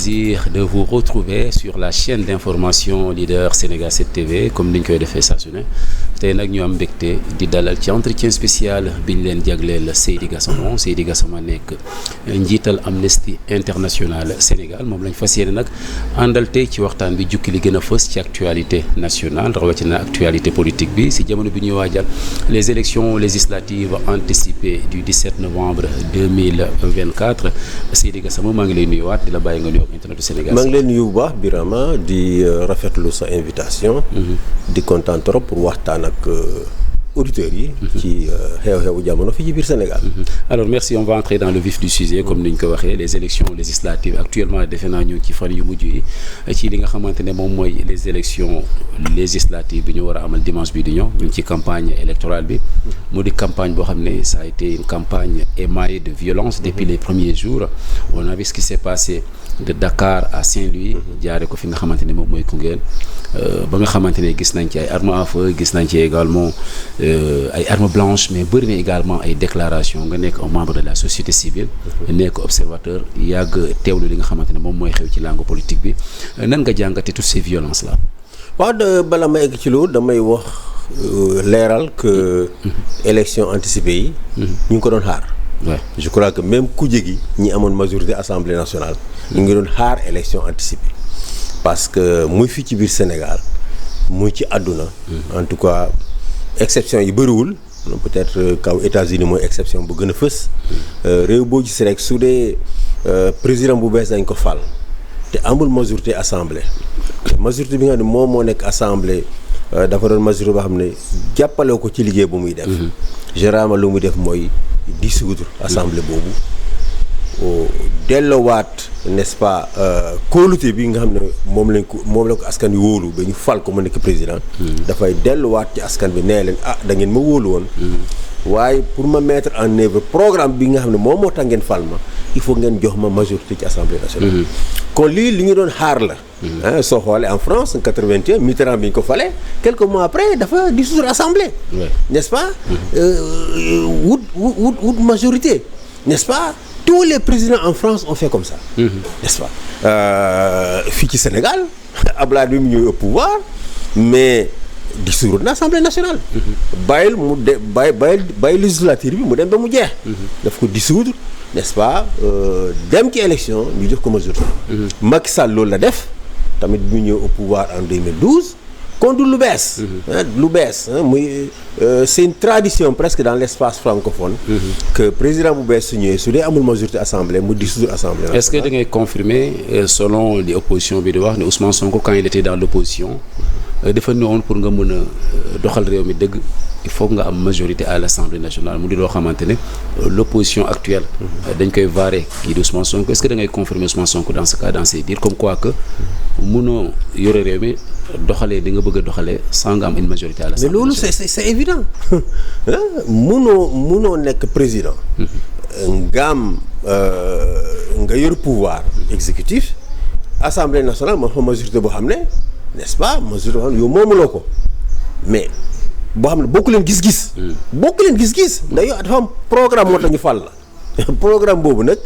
plaisir de vous retrouver sur la chaîne d'information leader Sénégal 7 TV comme ni ñu koy defee saa su ne tey nag ñu am mbégte di dalal ci entretien spécial bi ñu leen jagleel Seydi Gassama nekk njiital Amnesty International Sénégal moom lañ fas yéene nag àndal tey ci waxtaan bi jukki li gën a fës ci actualité nationale rawatina actualité politique bi si jamono bi ñuy waajal les élections législatives anticipées du 17 novembre 2024 Seydi Gassama maa ngi lay nuyuwaat di la bàyyi nga nuyoog internetu Sénégal. maa ngi leen nuyu bu baax Birama di rafetlu sa invitation. di kontaan trop pour waxtaan ak auditeurs yi. ci xew-xewu jamono fii ci biir Sénégal. alors merci on va entrer dans le vif du sujet comme ni ñu ko waxee les élections législatives actuellement defe naa ñu ci fan yu mujj yi ci li nga xamante ne moom mooy les élections législatives bi ñu war a amal dimanche bi di ñëw ñu ngi ci campagne électorale bi. mu di campagne boo xam ne ça a été une campagne émaillée de violence depuis les premiers jours on a vu ce qui s'est passé de Dakar à Saint-Louis jaare ko fi nga xamante ne moom mooy Koungheul ba nga xamante ne gis nañ ci ay armes à feu gis nañ ci également ay armes blanches mais bëri na également ay déclarations nga nekk un membre de la société civile nekk observateur yàgg teewlu li nga xamante ne moom mooy xew ci langue politique bi nan nga jàngate toutes ces violences là. waaw bala ma egg ci loolu damay wax leeral que élection anticipée yi ñu ngi ko doon xaar. Ouais. Je crois que même kuje gi ñi amoon majorité assemblée nationale ñu ngi doon xaar élection anticipée parce que muy fii ci biir Sénégal muy ci àdduna en tout cas exception yi bëriwul peut-être kaw États-Unis mooy exception bu gën a fës réew boo gis rek su dee président bu bees dañ ko fal te amul majorité assemblée majorité bi nga xam ne moom moo nekk assemblée dafa doon majorité boo xam ne jàppale ko ci liggéey bu muy def généralement lu muy def mooy dissoudre assemblée boobu delloowaat n'est-ce pas kóolute bi nga xam ne moom la ko askan wi wóolu ba ñu fal ko mu nekk président dafay delluwaat ci askan bi nee leen da ngeen ma wóolu woon waaye pour ma mettre en œuvre programme bi nga xam ne moom moo tax ngeen fal ma il faut ngeen jox ma majorité ci assemblée nationale kon lii li ñu doon xaar la soo xoolee en France en 81 Mitterrand bi ñu ko falee quelques mois après dafa dissoudre assemblée n'est-ce pas wut majorité n'est-ce pas tous les présidents en France ont fait comme ça n'est-ce pas fii ci Sénégal Abdoulaye bi mu ñëw au pouvoir mais dissoudre na assemblée nationale bàyyil mu de bàyyi législature bi mu dem ba mu jeex daf ko dissoudre n'est-ce pas dem ci élection ñu jox ko majorité Macky Sall loolu la def tamit bi mu ñëw au pouvoir en 2012 kon du lu bees muy c'est une tradition presque dans l'espace francophone que président bu bees su ñëwee su dee amul majorité assemblée mu dissoudre assemblée nationale. Est-ce que da ngay confirmer selon li opposition bi di wax ne Ousmane Sonko quand il était dans l'opposition dafa ñëwoon pour nga mën a doxal réew mi dëgg il faut nga am majorité à l'Assemblée nationale mu di loo xamante ne l'opposition actuelle dañ koy varer kii di Ousmane Sonko est-ce que da ngay confirmer Ousmane Sonko dans ce cas dans ces dires comme quoi que mënoo yore réew mi doxalee di nga bëgg a doxalee sans nga am une majorité à l'Assemblée nationale. mais loolu c'est évident mënoo nekk président nga am nga yor pouvoir exécutif Assemblée nationale moo xam majorité boo xam ne n'est-ce pas majorité boo xam ne yow moomuloo ko mais boo xam ne bokku leen gis-gis d'ailleurs dafa am programme moo tax ñu fal la programme boobu nag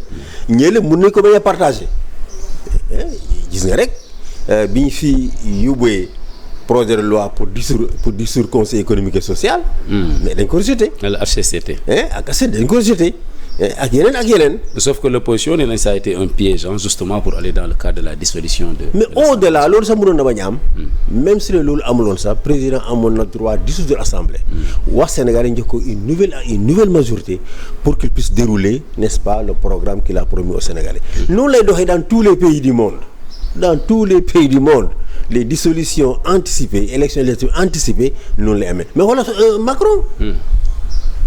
ñële mën nañ ko bañ a partager gis nga rek bi ñu fi yóbbee projet de loi pour dissoudre conseil économique et social mais dañ ko rejeté le HCCT dañ ko rejeté ak yeneen sauf que l'opposition nee nañ ça a été un piège justement pour aller dans le cadre de la dissolution de mais au-delà loolu sax mënoon na bañ a am même si loolu amuloon sax président amoon na droit dissoudre assemblée wax Sénégal yi jox ko une nouvelle majorité pour qu'il puisse dérouler n'est-ce pas le programme qu'il a promis aux Sénégalais noonu lay doxee dans tous les pays du monde les dissolutions anticipées élections législatives anticipées noonu lay amee mais voilà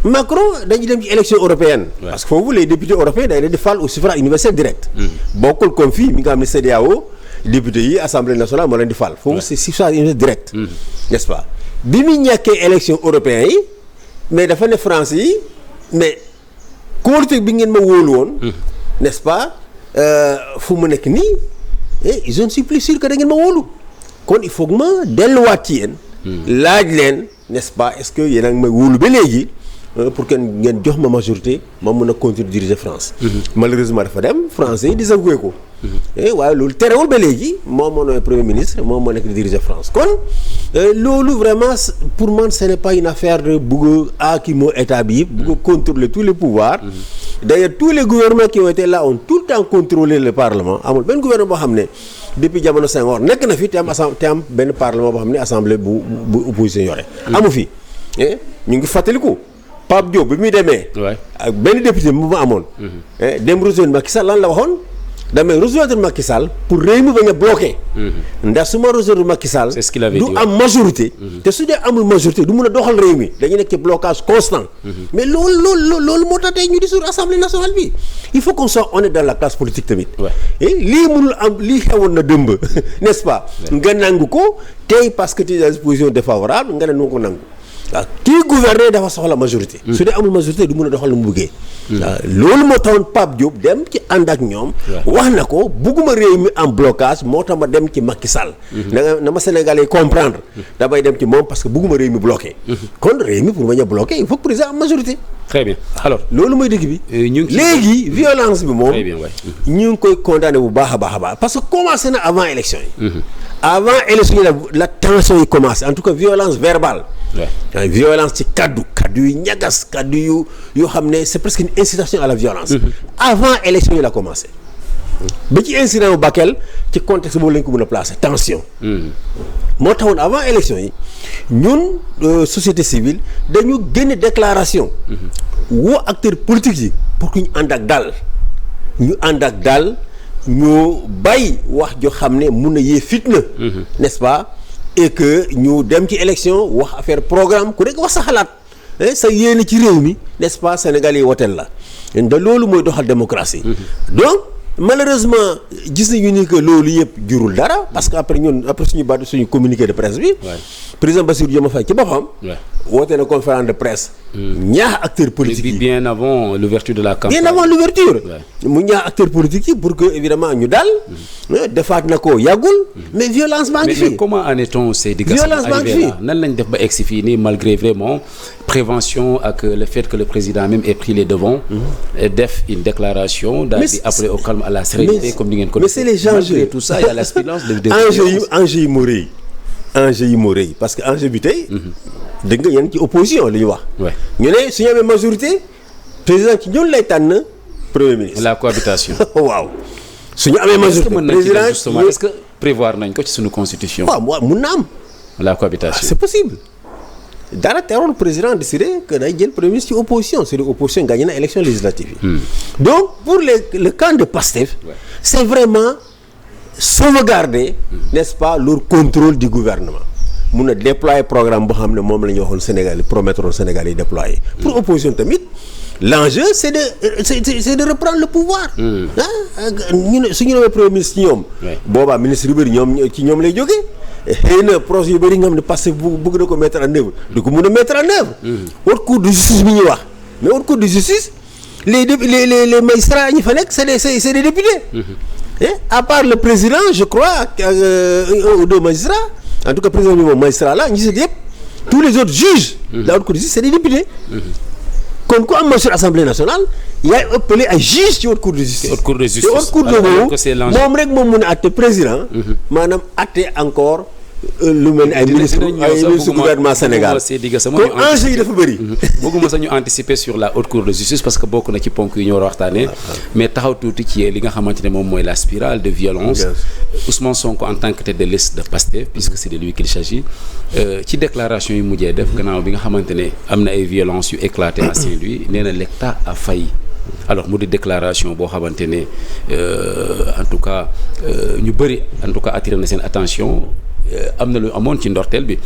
Macron dañuy dem ci élection européenne parce que foofu les députés européens dañ leen di fal au suffrage universel direct bokkul comme fii mi nga xam ne CEDEAO députés yi assemblée nationale moo leen di fal foofu c'est suffrage universel direct n'est-ce pas bi muy ñàkkee élection européenne yi mais dafa ne France yi mais kóolute bi ngeen ma wóolu woon n'est-ce pas fu mu nekk nii je ne suis plus sûr que da ngeen ma wóolu kon il faut que ma delluwaat ci yéen laaj leen n'est-ce pas est-ce que yéen a ngi may wóolu ba léegi pour que ngeen jox ma majorité ma mën a continuer diriger France malheureusement dafa dem français yi désavoué ko waaye loolu terewul ba léegi moom moo nooy premier ministre moom moo nekk di diriger France kon loolu vraiment pour man ce n'est pas une affaire de bëgg a kii moo état bi yëpp bëgg contrôler tous les pouvoirs d'ailleurs tous les gouvernements qui ont été là ont tout le temps contrôlé le parlement amul benn gouvernement boo xam ne depuis jamono Senghor nekk na fi te am benn parlement boo xam ne assemblée bu opposition yore amu fi ñu ngi fàttaliku Pape Diop bi muy demee ak benn député bu ma amoon dem rejoindre Macky Sall lan la waxoon damay rejoindre Macky Sall pour réew mi bañ a bloqué ndax su ma rejoindre Macky Sall du am majorité te su dee amul majorité du mun a doxal réew mi dañu nekk ci blocage constant mais loolu moo tax tey ñu dissoudre assemblée nationale bi il faut qu'on soit honnête dans la classe politique tamit lii mënul am lii xewoon na dëmb n'est-ce pas nga nangu ko tey parce que tu es dans une position défavorable nga ne nu ko nangu waaw kii gouverner dafa soxla majorité su dee amul majorité du mun a doxal lu mu bëggee waaw loolu moo taxoon Pape Diop dem ci ànd ak ñoom wax na ko bugguma réew mi en blocage moo tax ma dem ci Macky Sall na ma Sénégalais comprendre damay dem ci moom parce que bugguma réew mi bloqué kon réew mi pour bañ a bloqué il faut que président am majorité très bien alors loolu mooy dëgg bi léegi violence bi moom ñu ngi koy condamné bu baax a baax parce que commencé na avant élection yi avant élection yi la tension yi commencé en tout cas violence verbale violence ci kaddu yu ñagas kaddu yoo xam ne c'est presque une incitation à la violence avant élection yi la commencé ba ci incident bu Bakel ci contexte boobu lañ ko mën a placer tension moo taxoon avant élection yi ñun société civile dañu génne déclaration woo acteurs politiques yi pour que ñu ànd ak dal ñu bàyyi wax joo xam ne mun na yee fitna n'est-ce pas et que ñu dem ci élection wax affaire programme ku nekk wax sa xalaat sa yéene ci réew mi n'est-ce pas Sénégal yi woteel la da loolu mooy doxal démocratie donc malheureusement gis nañu ni que loolu yëpp jurul dara parce que après suñu communiqué de presse bi président Bassirou Diomaye Faye ci boppam woote na conférence de presse ñaax acteurs politiques yi bien avant l'ouverture de la campagne mu ñaax acteurs politiques yi pour que évidemment ñu daal defaat na ko yàggul mais violence baa ngi fii mais comment en est-on ces violence baa ngi fii nan lañ def ba egsi fii nii malgré vraiment prévention ak le fait que le président même ait pris les devants et def une déclaration daal di appeler au calme à la sérénité comme ni ngeen ko mais c'est les enjeux malgré tout ça il y a l'aspirance de enjeu yi moo rëy parce que enjeu bi tey dégg nga yéen ci opposition li ñu wax ñu ne su ñu amee majorité président ci ñun lay tànn premier ministre la cohabitation waaw su ñu amee majorité président justement est-ce que prévoir nañ ko ci suñu constitution waaw mun na am la cohabitation c'est possible dara teroon président décidé que day jël premier ministre ci opposition c'est l'opposition gagné na élection législative yi donc pour le camp de Pastef c'est vraiment sauvegarder n'est-ce pas leur contrôle du gouvernement mun a déployer programme boo xam ne moom la ñu waxoon Sénégal yi promettre Sénégal yi déployer pour opposition tamit l'enjeu c'est de reprendre le pouvoir ñu ne su ñu nommee premier ministre ci ñoom boobaa ministre yu bëri ci ñoom lay jógee xëy na projet yu bëri nga xam ne parce que bëgg na ko mettre en œuvre du ko mun a mettre en œuvre haute cour de justice bi ñuy wax mais haute cour de justice les magistrats ñi fa nekk c'est des députés à part le président je crois un ou deux magistrats en tout cas président bi moom magistrat la ñu si yëpp tous les autres juges la haute cour de justice c'est des députés kon ku am majorité assemblée nationale yaay ëppale ay juges ci haute cour de justice te haute cour de boobu moom rek moom mun a àtte président maanaam àtte encore lu mel ni ay ministre gouvernement Sénégal kon enjeu yi dafa bëri bëgguma sax ñu anticiper sur la haute cour de justice parce que bokk na ci ponk yi ñu war a waxtaanee mais taxaw tuuti ci li nga xamante ne moom mooy la spirale de violence Ousmane Sonko en tant que tête de liste de Pastef puisque c'est de lui qu'il s'agit ci déclaration yi mujjee def gannaaw bi nga xamante ne am na ay violences yu éclaté à Saint-Louis nee na l'État a failli alors mu di déclaration boo xamante ne en tout cas ñu bëri en tout cas attiré na seen attention am na lu amoon ci ndorteel bi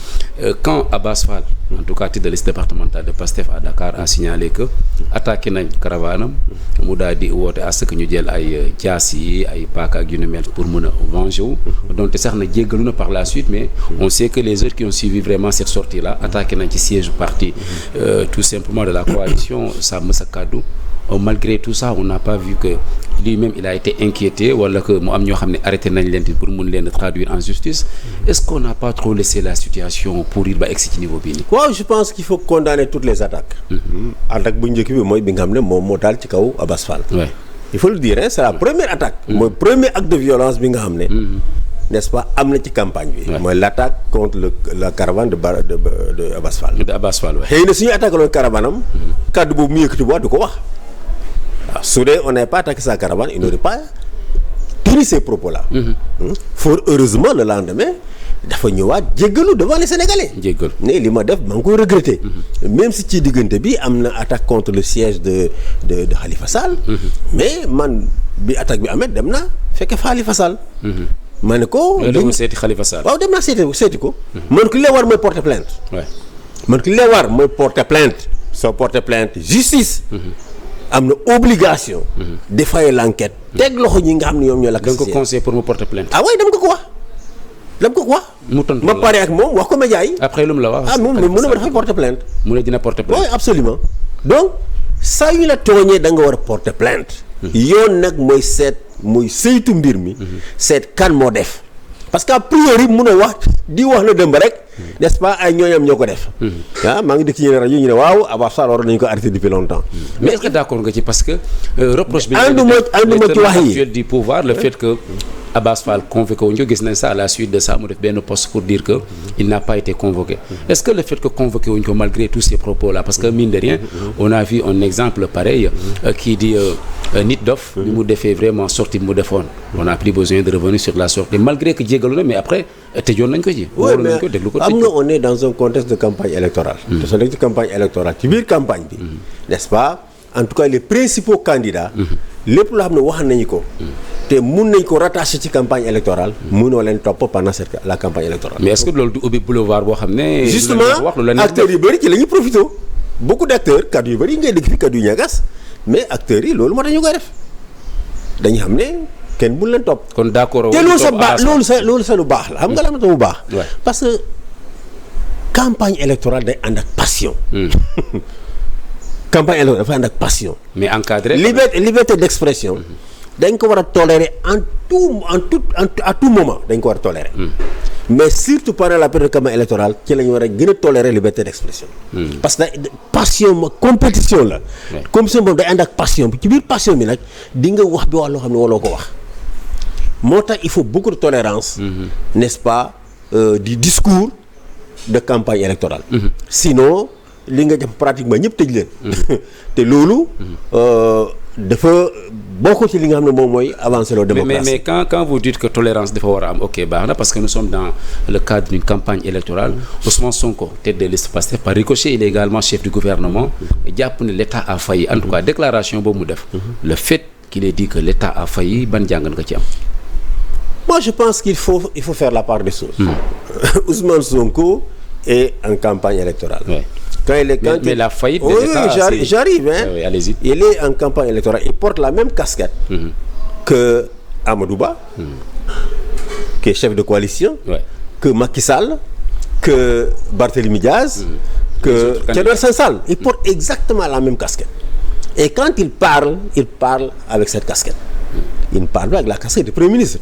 quand Abass Fall en tout cas tête de liste départementale de Pastef à Dakar a signalé que attaqué nañ caravanam mu daal di woote à ce que ñu jël ay jaas yi ay paaka ak yu ni mel pour mën a venger wu donc sax na jéggalu na par la suite mais on sait que les autres qui ont suivi vraiment cette sortie là attaqué nañ ci siège parti tout simplement de la coalition Sàmm Sa Kàddu malgré tout ça on n'a pas vu que lui-même il a été inquiété wala que mu am ñoo xam ne arrêté nañ leen pour mun leen traduire en justice est-ce qu'on n'a pas trop laissé la situation pourrir ba egsi ci niveau bii nii. waaw je pense qu'il faut condamner toutes les attaques. attaque bu njëkk bi mooy bi nga xam ne moom moo daal ci kaw Abass Fall. il faut le dire c'est la première attaque. mooy premier acte de violence bi nga xam ne. n'est-ce pas am na ci campagne bi. mooy l'attaque contre la caravane de Abass Fall. de Abass Fall xëy na suñu attaqué loon caravane am. kaddu boobu mu yëkkati bu du ko wax. waaw su dee on n'a pas attaqué sa caravane il n'aurait pas tenu ces propos-là. fort heureusement le lendemain dafa ñëwaat jéggalu devant les Sénégalais. jéggalu ne li ma def maa ngi koy regretter. même si ci diggante bi am na attaque contre le siège de Khalifa Sall. mais man bi attaque bi amee dem na fekke fa Khalifa Sall. ma ne ko. dem seeti Khalifa Sall. waaw dem naa seeti ko. man ko li la war mooy porter plainte. man ko li la war mooy porter plainte. soo porter plainte justice. am na obligation. défailler l'enquête. teg loxo ñi nga xam ne ñoom ñoo la. da nga ko conseillé pour mu porter plainte. ah oui dama ko wax. mu tontu ma pare ak moom wax ko média yi. après lu mu la wax. moom mu ne ma dafay porter plainte. mu ne dina porter plainte. oui absolument donc saa yu la tooñee da nga war a porter plainte. yoon nag mooy seet mooy saytu mbir mi. seet kan moo def. parce que a priori mun a wax di wax la dëmb rek. n'est-ce pas ay ñooñam ñoo ko def. maa ngi dëkk ci yeneen rajo ñu ne waaw Abass Fall waroon nañu ko arrêté depuis longtemps. mais est-ce que d'accord nga ci parce que. reproche bi ànduma ci wax yi du pouvoir le fait que. Abass Fall convoqué wuñ ko gis nañ ça à la suite de ça mu def benn poste pour dire que il n'a pas été convoqué. Est-ce que le fait que convoqué wuñ ko malgré tous ces propos là parce que mine de rien on a vu un exemple pareil kii di Nit Dof bi mu defee vraiment sortie bi mu defoon on n'a plus besoin de revenir sur la sortie malgré que jégalu na mais après tëjoon nañ ko ci. oui mais am nga on est dans un contexte de campagne électorale. te soo nekk ci campagne électorale ci biir campagne bi. n'est-ce pas en tout cas les principaux candidats. lépp loo xam ne wax nañu ko. te mun nañ ko rattacher ci campagne électorale. munoo leen topp pendant la campagne électorale. mais est-ce que loolu du ubbi boulevard boo xam ne. justement acteurs yu bëri ci la ñuy profité. beaucoup d'acteurs kaddu yu bëri yi ngay dégg fi kaddu yu ñagas mais acteurs yi loolu moo tax ñu koy def dañu xam ne kenn mun leen topp. kon d'accord te loolu sa lu baax la xam nga la ma tax bu baax. parce que campagne électorale day ànd ak passion. campagne électorale dafa ànd ak passion. mais encadré. liberté d'expression. dañ ko war a tolérer à tout moment dañ ko war a tolérer. mais surtout pendant la période de campagne électorale ci la ñu war a gën a tolérer liberté d'expression. parce que passion ma compétition la. compétition boobu day ànd ak passion bi ci biir passion bi nag di nga wax bi wax loo xam ne waloo ko wax. moo tax il faut beaucoup de tolérance. n'est-ce pas du discours de campagne électorale. sinon li nga def pratiquement ñëpp tëj leen. te loolu dafa bokk ci li nga xam ne moom mooy avancer la démocratie. mais quand vous dites que tolérance dafa war a am ok baax na parce que nous sommes dans le cadre d'une campagne électorale. Ousmane Sonko tête de liste Pastef par ricochet il est également chef du gouvernement. jàpp ne l'État a failli en tout cas déclaration boobu mu def. le fait qu'il ait dit que l'État a failli ban jàngat nga ci am. moi je pense qu'il faut faire la part des choses. Ousmane Sonko est en campagne électorale. Mais la faillite de l'État, j'arrive. Oui, allez-y. Il est en campagne électorale. Il porte la même casquette que Amadou Ba, qui est chef de coalition, que Macky Sall, que Barthélémy Diaz, que Thierno Alassane Sall. Il porte exactement la même casquette. Et quand il parle avec cette casquette. Il ne parle pas avec la casquette du Premier ministre.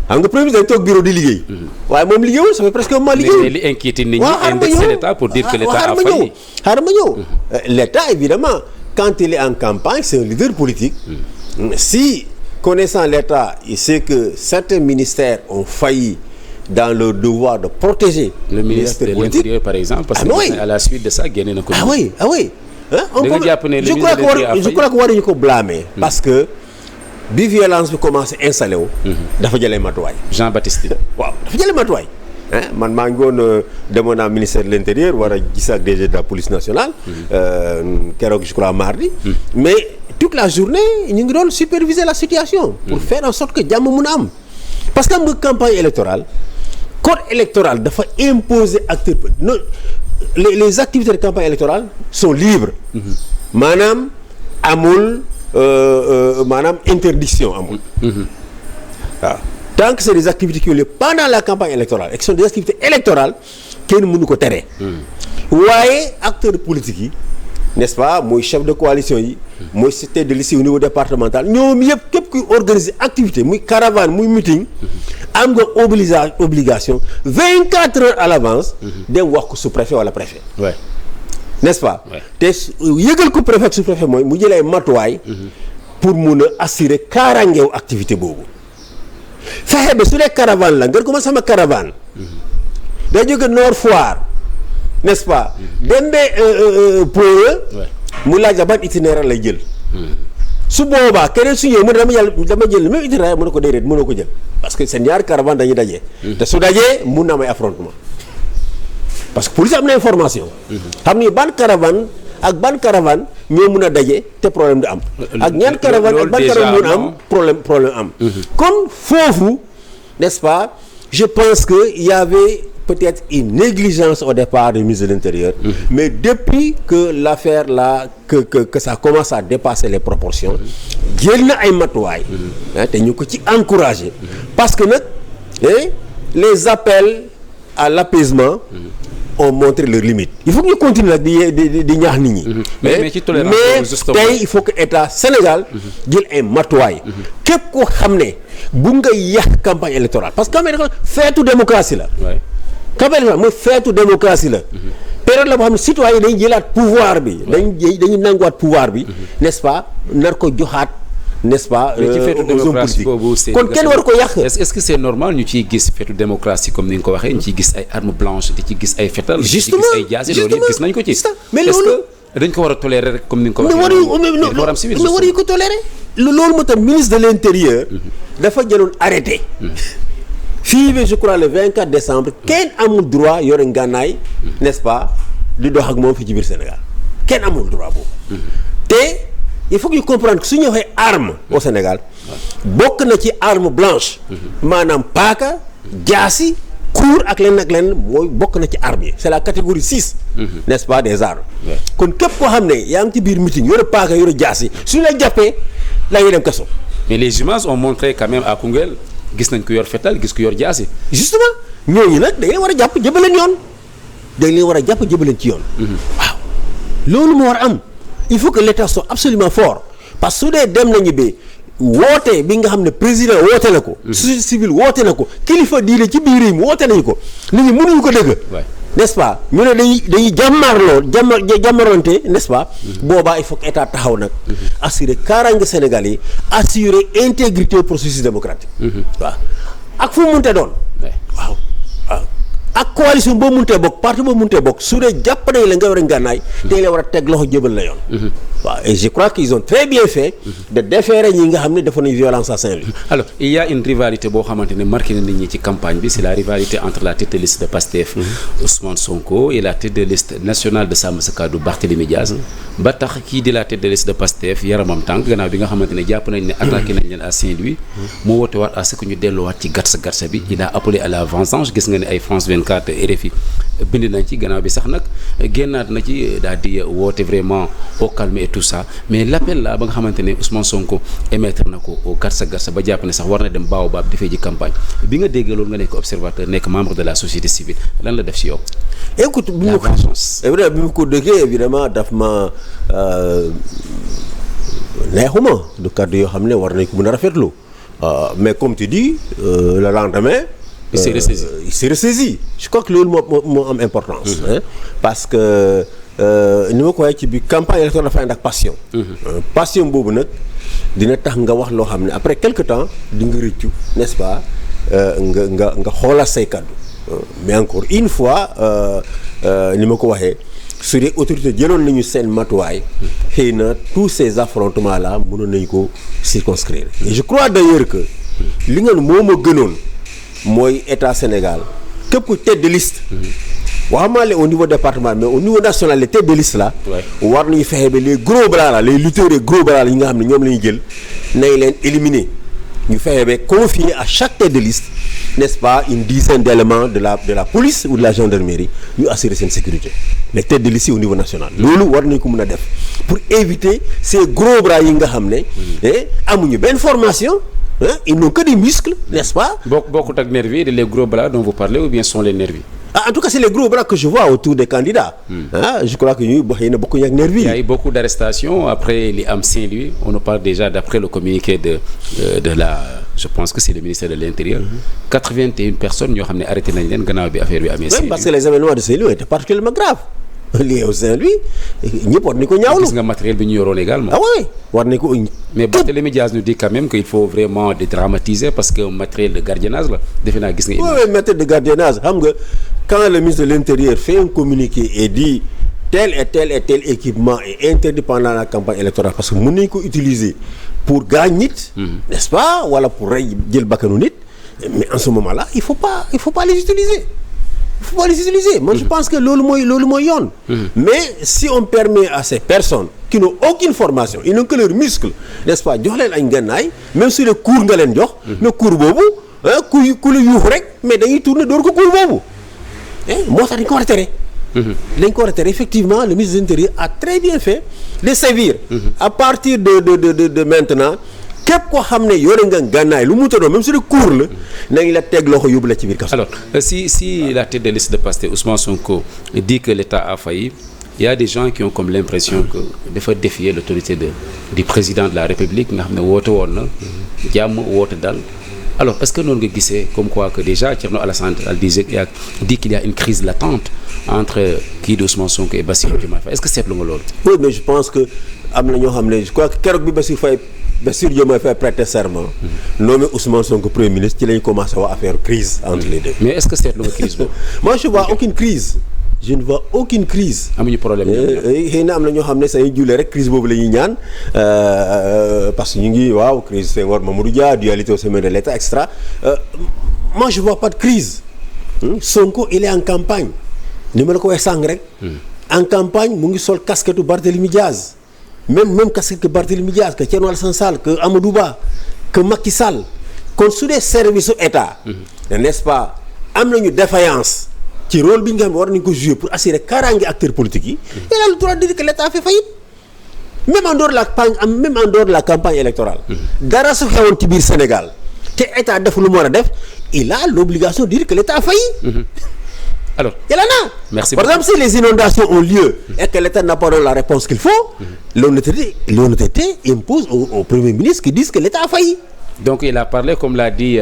xam nga Premier ministre dañu toog bureau di liggéey. waaye moom liggéeyul ça fait presque un mois liggéeyul. mais li inquiété nit ñi indexé l'État pour dire que l'État a failli. xaaral ma ñëw l'État évidemment quand il est en campagne c'est un leader politique. si connaissant l'État il sait que certains ministères ont failli dans leur devoir de protéger. le ministre de l'Intérieur par exemple. parce que à la suite de ça génne na ko. ah oui. je crois que war nañu ko blâmer. parce que. bi violence bi commencé installé wu. dafa jëlee matuwaay. Jean-Baptiste. waaw dafa jëlee matuwaay. man maa ngi woon demoon naa ministère de l'Intérieur war a gis ak DG de la police nationale. keroog je crois mardi. mais toute la journée ñu ngi doon superviser la situation. pour faire en sorte que jàmm mun a am. parce que am nga campagne électorale code électoral dafa imposer acteurs non les activités de campagne électorale sont libres. maanaam amul. maanaam interdiction amul. waaw tant que c'est des activités qui ont lieu pendant la campagne électorale et qui sont des activités électorales kenn mënu ko tere. waaye acteurs politiques yi n'est-ce pas mooy chef de coalition yi. mooy tête de liste au niveau départemental ñoom yëpp képp kuy organiser activité muy caravane muy meeting. am nga obligation 24 heures à l'avance. dem wax ko sous-préfet wala préfet. n'est-ce pas. te yëgal ko préfet sous-préfet mooy mu jëlee matuwaay. pour mun a assurer kaaraangeewu activité boobu fexe ba su dee caravane la nga ko man sama caravane day jóge Nord Foire n'est-ce pas dem ba Point mu laaj la ban itinéraire lay jël su boobaa keneen su ñëwee mu ne dama jël même itinéraire mu ne ko déedéet mënoo ko jël parce que seen ñaari caravane dañuy daje te su dajee mun na am ay affrontement parce que police am na information xam ni ban caravane ak ban caravane ñoo mun a daje te problème du am ak ñaan caravane ak ban caravane mun a am problème am kon foofu n'est-ce pas je pense que il y avait peut-être une négligence au départ du ministre de l'Intérieur mais depuis que l'affaire là que ça commence à dépasser les proportions jël na ay matuwaay te ñu ko ci encourager parce que nag les appels à l'apaisement ont montré leurs limites il faut que ñu continuer nag di ñaax nit ñi mais ci tolérance mais tey il faut que état Sénégal jël ay matuwaay képp koo xam ne bu nga yàq campagne électorale parce que campagne électorale feetu démocratie la campagne électorale mooy feetu démocratie la période la boo xam ne citoyen yi dañuy jëlaat pouvoir bi dañuy nanguwaat pouvoir bi n'est-ce pas nar ko joxaat n'est-ce pas aux hommes politiques kon kenn war ko yàq est-ce que c'est normal ñu ciy gis feetu démocratie comme ni nga ko waxee ñu ciy gis ay armes blanches di ci gis ay fetal justement di ci gis ay jaasi loolu yëpp gis nañ ko ci mais est-ce que dañ ko war a tolérer rek comme ni nga ko waxee mais waruñu ko tolérer loolu moo tax ministre de l'Intérieur dafa jëloon arrêté fii ba je crois le 24 décembre kenn amul droit yore ngànnaay n'est-ce pas di dox ak moom fi ci biir Sénégal kenn amul droit boobu te il faut que ñu comprendre que su ñu waxee arme au Sénégal bokk na ci arme blanche maanaam paaka jaasi kuur ak lenn mooy bokk na ci arme yi c'est la catégorie 6 n'est-ce pas des armes kon képp koo xam ne yaa ngi ci biir meeting yore paaka yore jaasi suñu la jàppee la ñuy dem kaso mais les images ont montré quand même à Koungheul gis nañ ko yor fetal gis ko yor jaasi justement ñooñu nag da ngeen war a jàpp jëbaleen yoon da ngeen war a jàpp jëbaleen ci yoon waaw loolu moo war a am il faut que l'État soit absolument fort parce que su dee dem nañu ba woote bi nga xam ne président woote na ko société civile woote na ko kilifa diine ci biir yi mu woote nañu ko nit ñi mënuñu ko dëgg n'est-ce pas ñu ne dañuy jàmmaronte n'est-ce pas boobaa il faut que état taxaw nag assurer kaaraange Sénégal yi assurer intégrité processus démocratique waaw ak fu mu munte doon waaw ak coalition boo muntee bokk parti boo muntee bokk su dee jàpp nañ la nga war a ngànnaay te la war a teg loxo jëbal la yoon waaw et je crois qu'ils ont très bien fait de déférer ñi nga xam ne defoon nañ violence à Saint-Louis. Alors il y a une rivalité boo xamante ne marqué na nit ñi ci campagne bi c'est la rivalité entre la tête de liste de PASTEF Ousmane Sonko et la tête de liste nationale de Sàmm Sa Kàddu Barthélémy Diaz ba tax kii di la tête de liste de PASTEF yaramam tànk gannaaw bi nga xamante ne jàpp nañ ne attaqué nañ leen à Saint-Louis moo woote waat à ce que ñu delluwaat ci gatsa bi il a appelé à la vengeance gis nga ne ay France 24 RFI bind nañ ci gannaaw bi sax nag génnaat na ci daal di woote vraiment au calme et tout ça mais l'appel là ba nga xamante ne Ousmane Sonko émettre na ko au garsa ba jàpp ne sax war na dem Baobab dafay ji campagne bi nga déggee loolu nga nekk observateur nekk membre de la société civile lan la def ci yow. écoute bi mu ko déggee évidemment daf ma neexuma du kàddu yoo xam ne war nañ ko mën a rafetlu mais comme tu dis le lendemain. il s'est ressaisi. Je crois que loolu moo am importance. Parce que ni ma ko waxee ci bi campagne électorale dafa ànd ak passion. Passion boobu nag dina tax nga wax loo xam ne après quelque temps di nga rëccu n'est-ce pas nga xoolaat say kàddu mais encore une fois ni ma ko waxee su dee autorité jëloon nañu seen matuwaay xëy na tous ces affrontements là mënoon nañu ko circonscrire et je crois d'ailleurs que li nga moo ma gënoon mooy état Sénégal képp ku tête de liste waxamale au niveau département mais au niveau national les têtes de liste là war nañu fexe ba les gros bras là les lutteurs et gros bras là yi nga xam ne ñoom la ñuy jël nañ leen éliminer ñu fexe ba confier à chaque tête de liste n'est-ce pas une dizaine d'éléments de la police ou de la gendarmerie ñu assurer seen sécurité les têtes de liste au niveau national loolu war nañu ko mën a def pour éviter ces gros bras yi nga xam ne amuñu benn formation ils n'ont que des muscles, n'est-ce pas? Beaucoup de nervis, les gros bras dont vous parlez, ou bien sont les nervis? En tout cas, c'est les gros bras que je vois autour des candidats. Je crois qu'il y a beaucoup de nervis. Il y a eu beaucoup d'arrestations. Après les Saint-Louis, on nous parle déjà d'après le communiqué de la... Je pense que c'est le ministère de l'Intérieur. 81 personnes qui ont arrêté l'année gannaaw bi affaire bi amee Saint-Louis. Parce que les événements de Saint-Louis étaient particulièrement graves. lié au Saint-Louis ñëpp war nañu ko ñaawlu. gis nga matériel bi ñu yoroon également. ah oui war nañu ko. mais Barthélémy Diaz nous dit quand même qu'il faut vraiment dédramatiser parce que matériel de gardiennage la defe naa gis nga. oui matériel de gardiennage xam nga quand le ministre de l'Intérieur fait un communiqué et dit tel et tel et tel équipement est interdit pendant la campagne électorale parce que mën nañu ko utiliser pour gaañ nit. n'est-ce pas wala pour rey jël bakkanu nit. mais en ce moment-là il faut pas les utiliser. il faut pas les utiliser. Moi je pense que loolu mooy yoon. mais si on permet à ces personnes qui n'ont aucune formation ils n'ont que leurs muscles n'est-ce pas jox leen ay ngànnaay même si le cours nga leen jox. mais cours boobu ku la yuuxu rek mais dañuy tourner door ko cours boobu. moo tax dañ ko war a tere. dañ ko war a tere effectivement le ministre de l'Intérieur a très bien fait de sévir. à partir de maintenant. képp koo xam ne yore nga gànnaay lu mu tëddoo même si le cours la nañ la teg loxo yóbbu la ci biir kaso. alors si la tête de liste de Pastef Ousmane Sonko dit que l'État a failli il y a des gens qui ont comme l'impression que dafa défier l'autorité du président de la République nga xam ne woote woon na jàmm woote dal alors est-ce que noonu nga gisee comme quoi que déjà Thierno Alassane Sall dit qu'il y a une crise latente entre kii di Ousmane Sonko et Bassirou Diomaye Faye est-ce que seetlu nga loolu. oui mais je pense que am na ñoo xam ne je crois que keroog bi Bassirou Diomaye Faye prêter serment nommé Ousmane Sonko premier ministre ci lañ commencé wax affaire crise entre les deux. mais est-ce que seetlu nga crise boobu. moi je vois aucune crise. je ne vois aucune crise. amuñu problème xëy na am na ñoo xam ne say jullee rek crise boobu la ñuy ñaan parce que ñu ngi waaw crise Senghor Mamadou Dia dualité au sommet de l'État et cetera moi je vois pas de crise. Sonko il est en campagne ni ma la ko waxee sànq rek. en campagne mu ngi sol casquette Barthélémy Diaz. même casquette que Barthélémy Diaz que Thierno Alassane Sall que Amadou Ba que Macky Sall kon su dee service su état. n'est-ce pas am nañu défaillance ci rôle bi nga xam ne war nañu ko jouer pour assurer kaaraange acteurs politiques yi. il a le droit de dire que l'État a fait faillite même en dehors de la campagne électorale. dara su xewoon ci biir Sénégal te état def lu mu war a def il a l'obligation de dire que l'État a failli. alors il en a. merci par exemple si les inondations ont lieu et que l'État n'a pas donné la réponse qu'il faut l'honnêteté impose au premier ministre qui dise que l'État a failli. donc il a parlé comme l'a dit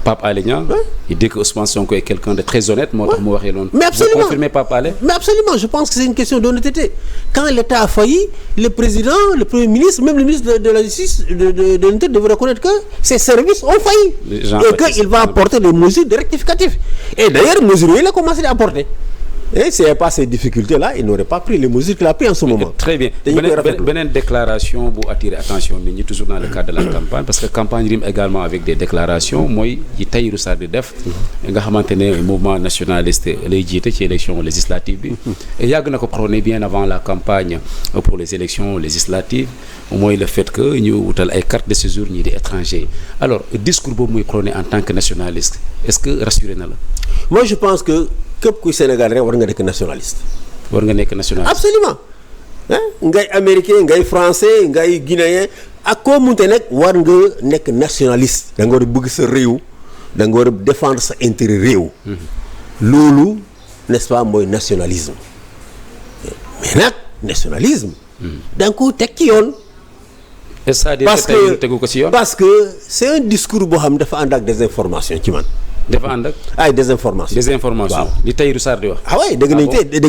Pape Alé Niang. il dit que Ousmane Sonko est quelqu'un de très honnête moo tax mu waxee loolu. mais absolument vous confirmez Pape Alé. mais absolument je pense que c'est une question d'honnêteté quand l'État a failli le président le premier ministre même le ministre de la justice de l'Intérieur devrait reconnaître que ses services ont failli et qu'il va apporter des mesures de rectificatif et d'ailleurs mesures yooyu la commencé à apporter. Et s'il n'y avait pas ces difficultés-là, il n'aurait pas pris les mesures qu'il a prises en ce moment. Très bien. Beneen déclaration bu attirer attention nit ñi toujours dans le cadre de la campagne parce que campagne rime également avec des déclarations mooy yi Tahirou Sarr di def nga xamante ne mouvement nationaliste lay jiite ci élection législative bi et yàgg na ko prôné bien avant la campagne pour les élections législatives mooy le fait que ñu wutal ay carte de séjour ñii di étranger alors discours boobu muy prôné en tant que nationaliste est-ce que rassuré na la. Moi je pense que képp kuy Sénégal rek war nga nekk nationaliste. war nga nekk nationaliste. absolument ngay américain ngay français ngay guinéen ak koo munte nekk war nga nekk nationaliste. da nga war a bëgg sa réew da nga war a défendre sa intérêt réew. loolu n'est-ce pas mooy nationalisme mais nag nationalisme. da nga ko teg ci yoon. parce que tegu ko ci yoon. parce que c'est un discours boo xam ne dafa ànd ak des informations ci man. dafa ànd ak ay désinformation. désinformation li Tahirou Sarr di wax. ah oui dégg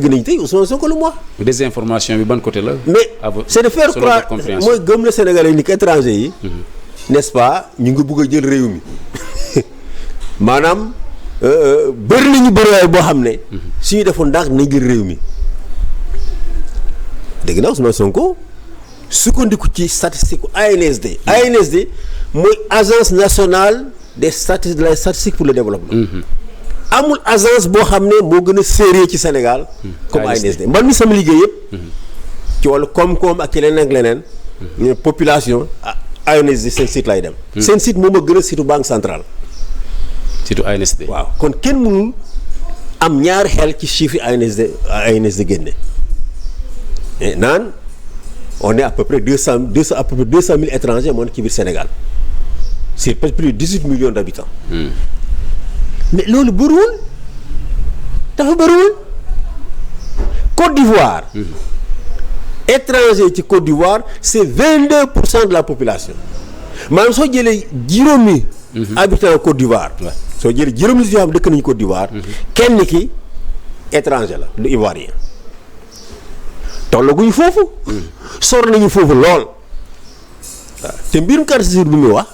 nañu tey Ousmane Sonko lu mu wax. désinformation bi ban côté la. mais c'est de faire croire mooy gëm na Sénégalais ni étranger yi. n'est-ce pas ñu ngi bëgg a jël réew mi maanaam bëri nañu bëriwaay boo xam ne. suñu defoon ndax nañ jël réew mi dégg na Ousmane Sonko sukkandiku ci statistique ANSD. ANSD mooy agence nationale. des statistiques pour le développement. amul agence boo xam ne moo gën a sérieux ci Sénégal. comme ANSD man mi sama liggéey yëpp. ci wàllu koom-koom ak leneen ak leneen. population ANSD seen site lay dem. seen site moom a gën a site banque centrale. surtout ANSD. waaw kon kenn mënul am ñaari xel ci chiffre ANSD génne. naan on est à peu près 200 000 étrangers moo nekk ci biir Sénégal. c'est plus de 18 millions d'habitants. mais loolu bëriwul dafa bëriwul. Côte d'Ivoire. étranger ci Côte d'Ivoire c'est 22% de la population maanaam soo jëlee juróomi. habitants Côte d'Ivoire. soo jëlee juróomi yoo xam dëkk nañu Côte d'Ivoire. kenn ki étranger la du ivoirien. tollaguñu foofu. sor nañu foofu lool. waaw te mbirum carte de séjour bi muy wax.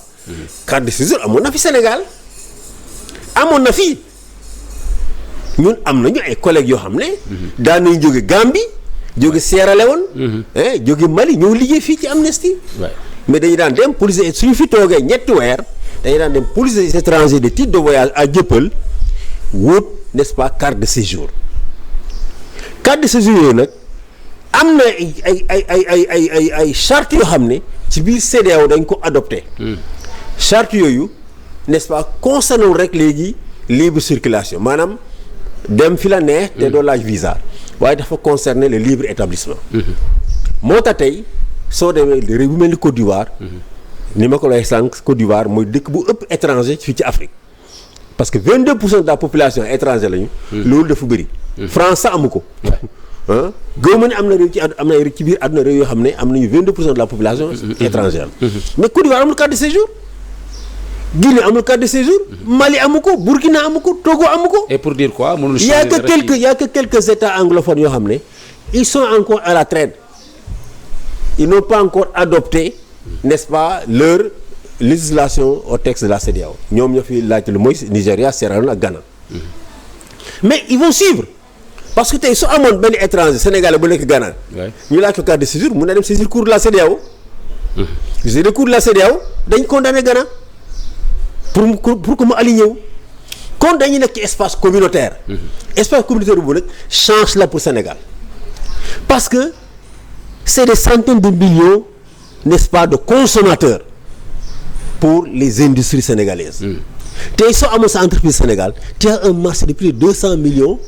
carte de séjour amoon na fi Sénégal amoon na fi ñun am nañu ay collègues yoo xam ne. daan nañu jóge Gambie jóge Sierra Leone. jóge Mali ñëw liggéey fii ci Amnesty. mais dañu daan dem police suñu fi toogee ñetti weer dañu daan dem police des étrangers de titre de voyage à Dieuppeul wut n'est-ce pas carte de séjour. carte de séjour yooyu nag am na ay charte yoo xam ne ci biir CEDEAO dañ ko adopté. charte yooyu n'est-ce pas concerné rek léegi libre circulation maanaam dem fi la neex te doo laaj visa waaye dafa concerner le libre établissement. moo tax tey soo demee réew bu mel ni Côte d'Ivoire. ni ma ko lay sànq Côte d'Ivoire mooy dëkk bu ëpp étranger fii ci Afrique parce que 22% de la population étranger lañu. loolu dafa bëri. France sax amu ko. gëw ma ne am na réew ci biir àdduna réew yoo xam ne am nañu 22% de la population étrangère. mais Côte d'Ivoire amul carte de séjour. Guinée amul carte de séjour. Mali amu ko Burkina amu ko Togo amu ko. et pour dire quoi mënul il y a que quelques états anglophones yoo xam ne ils sont encore à la traîne. Ils n'ont pas encore adopté, n'est-ce pas, leur législation au texte de la CEDEAO. ñoom ñoo fi laajte lu mooy Nigéria Sierra Leone ak Ghana. mais ils vont suivre parce que tey su amoon benn étranger sénégalais bu nekk Ghana. ñu laaj ko carte de séjour mun na dem saisir cour de la CEDEAO. saisir cour de la CEDEAO dañ condamné Ghana pour que mu aligné wu. kon dañuy nekk ci espace communautaire. espace communautaire bu nag chance la pour Sénégal parce que. C'est des centaines de millions, n'est-ce pas, de consommateurs pour les industries sénégalaises. tey soo amoon sa entreprise Sénégal tu as un marché de plus de 200 millions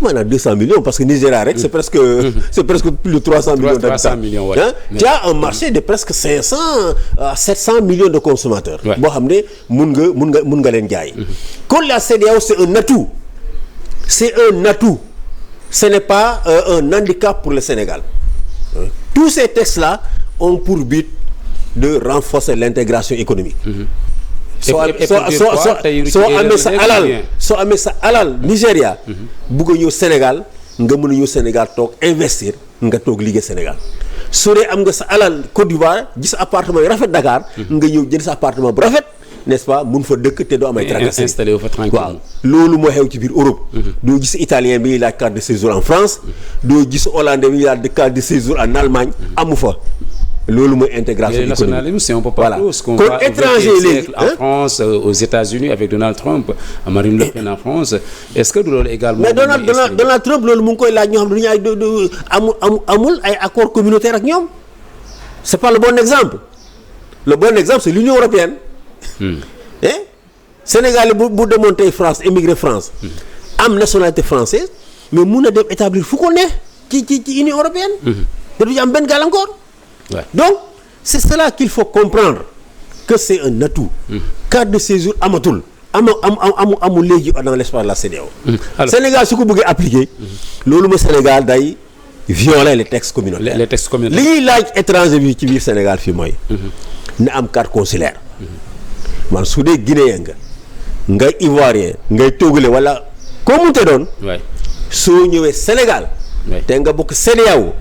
maanaam 200 millions parce que Nigeria rek c'est presque plus de 300 millions d'habitants. Tu as un marché de presque 500 à 700 millions de consommateurs. boo xam ne mun nga leen jaay. kon la CEDEAO c'est un atout. Ce n'est pas un handicap pour le Sénégal. Tous ces textes-là ont pour but de renforcer l'intégration économique. soo amee sa alal Nigéria. bugg a ñëw Sénégal nga mën a ñëw Sénégal toog investir nga toog liggéey Sénégal. su dee am nga sa alal Côte d'Ivoire gis appartement yu rafet Dakar. nga ñëw jënd sa appartement bu rafet. n'est-ce pas mun fa dëkk te doo am ay tracasseries installé wu fa tranquille. waaw loolu moo xew ci biir Europe. doo gis italien bi laaj carte de séjour en France. doo gis hollandais bi laaj carte de séjour en Allemagne amu fa. loolu mooy intégration économique. Le nationalisme c'est un peu partout. Voilà. Ce qu'on Kon voit étranger léegi en France, aux États-unis avec Donald Trump, Marine Le Pen en France. Est-ce que loolu également. mais Donald Trump loolu mu ngi koy laaj ñoo xam ne dañu amul ay accord communautaire ak ñoom. c'est pas le bon exemple. Le bon exemple c'est l'Union européenne. Sénégal bu demoon tey France émigré France. am nationalité française mais mun na dem établir fu ko ne ci Union européenne. te du ci am benn gàllankoor. donc c'est cela qu'il faut comprendre que c'est un atout. carte de séjour amatul. amul léegi dans l'espace de la CEDEAO. Sénégal su ko bëggee appliquer. loolu mooy Sénégal day violer les textes communautaires. les textes communautaires. li ñuy laaj étranger bi ci biir Sénégal fii mooy. na am carte consulaire. man su dee Guinéen nga Ivoirien ngay Togolais wala koo munte doon. soo ñëwee Sénégal. te nga bokk CEDEAO.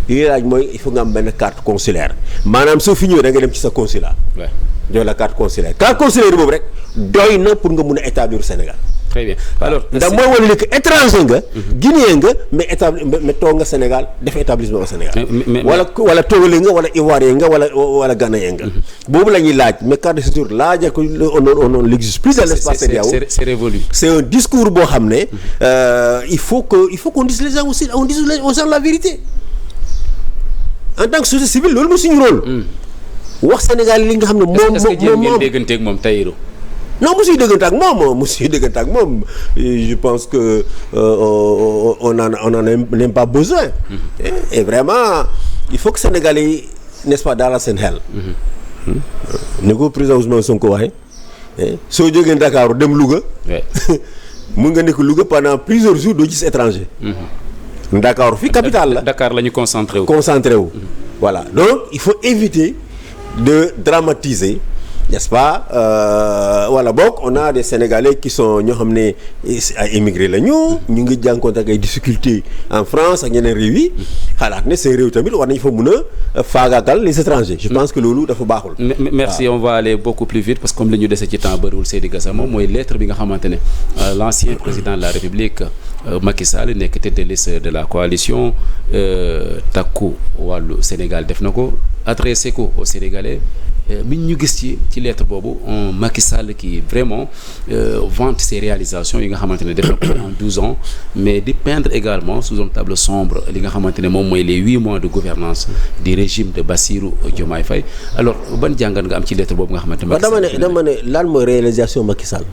li laaj mooy il faut nga am benn carte consulaire maanaam soo fi ñëwee da nga dem ci sa consulat. jox la carte consulaire boobu rek doy na pour nga mun a établir Sénégal. très bien alors. ndax mooy wane ne que étranger nga. Guinéen nga mais toog nga Sénégal def établissement au Sénégal. wala Togolais nga wala Ivoirien nga wala Ghanéen nga. boobu la ñuy laaj mais carte de séjour laajal ko on l'exige plus dans l'espace CEDEAO. c'est révolu. c'est un discours boo xam ne il faut qu'on dise les gens aussi on dise aux gens la vérité en tant que société civile loolu mooy suñu rôle. wax Sénégal li nga xam ne moom est-ce que jéem ngeen dégganteeg moom Tahirou. non mosuy déggante ak moom je pense que on en a même pas besoin. Et vraiment il faut que Sénégalais yi n'est-ce pas dalal seen xel. ni ko président Ousmane Sonko waxee soo jógee Dakar dem Louga. mun nga nekk Louga pendant plusieurs jours doo gis étranger. Dakar fii capitale la. Dakar la ñu concentré wu. Voilà donc il faut éviter de dramatiser n'est-ce pas wala boog on a des Sénégalais qui sont ñoo xam ne ay émigrés la ñu ngi jànkoonte ak ay difficultés en France ak ñeneen réew yi xalaat ne ces réew tamit war nañu fa mën a faagaagal les étrangers. je pense que loolu dafa baaxul. merci on va aller beaucoup plus vite parce que comme li ñu dese ci temps bëriwul Seydi Gassama mooy lettre bi nga xamante ne l'ancien président de la République Macky Sall nekk tête de liste de la coalition takku wàllu Sénégal def na ko adressé ko aux Sénégalais. mi ñu gis ci lettre boobu on Macky Sall qui vraiment vante ses réalisations yi nga xamante ne def na ko en 12 ans mais di peindre également sous un tableau sombre li nga xamante ne moom mooy les 8 mois de gouvernance du régime de Bassirou Diomaye Faye alors ban jàngat nga am ci lettre boobu nga xamante ne dama ne lan mooy réalisation Macky Sall.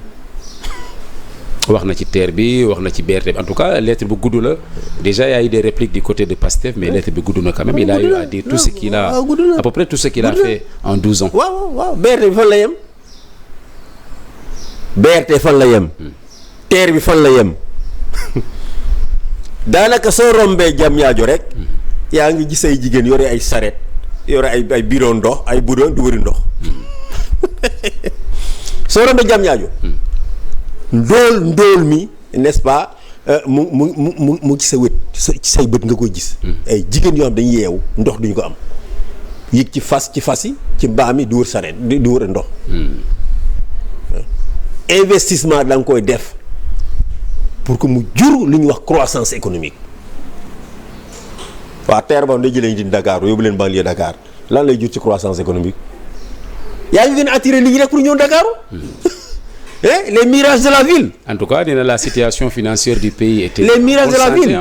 wax na ci TER bi wax na ci BRT bi en tout cas lettre bu gudd la déjà il y a eu des répliques du côté de Pastef mais lettre bi gudd na quand même il a eu à dire tout ce qu'il a à peu près tout ce qu'il a fait en 12 ans. waaw BRT bi fan la yem BRT fan la yem TER bi fan la yem daanaka soo rombee Diamniadio rek yaa ngi gis ay jigéen yore ay saret yore ay bidon ndox ay bidon du wëri ndox soo rombee Diamniadio ndóol mi n'est-ce pas mu ci sa wët ci say bët nga koy gis. ay jigéen yoo xam dañuy yeewu ndox duñu ko am yéeg ci fas yi ci mbaam yi du wër sareet du wër ndox. investissement da nga koy def pour que mu jur lu ñuy wax croissance économique. waa terre ba day jëlee ñu di Dakar yóbbu leen banlieue Dakar lan lay jur ci croissance économique yaa ngi gën a attirer nit ñi rek pour ñëw Dakar. Les mirages de la ville. En tout cas, la situation financière du pays était. Les mirages de la ville.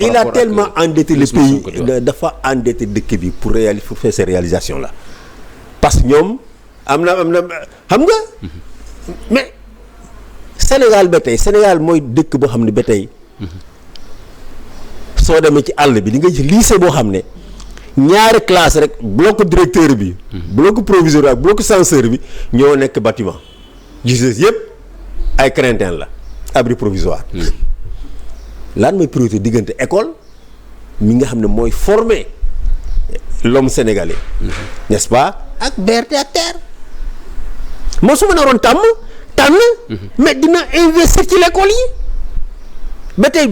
Il a tellement endetté le pays dafa endetté dëkk bi pour faire ces réalisations là parce que ñoom am na xam nga. mais Sénégal ba tey Sénégal mooy dëkk boo xam ne ba tey soo demee ci àll bi di nga gis lycée boo xam ne ñaari classe rek bloc directeur bi. bloc proviseur ak bloc censeur bi ñoo nekk bâtiment. gis yëpp ay craintin la abri provisoire. lan mooy priorité diggante école mi nga xam ne mooy former l'homme sénégalais. n'est-ce pas ak BRT ak TER. moo su ma naroon tànn mais dina investir ci l'école yi ba tey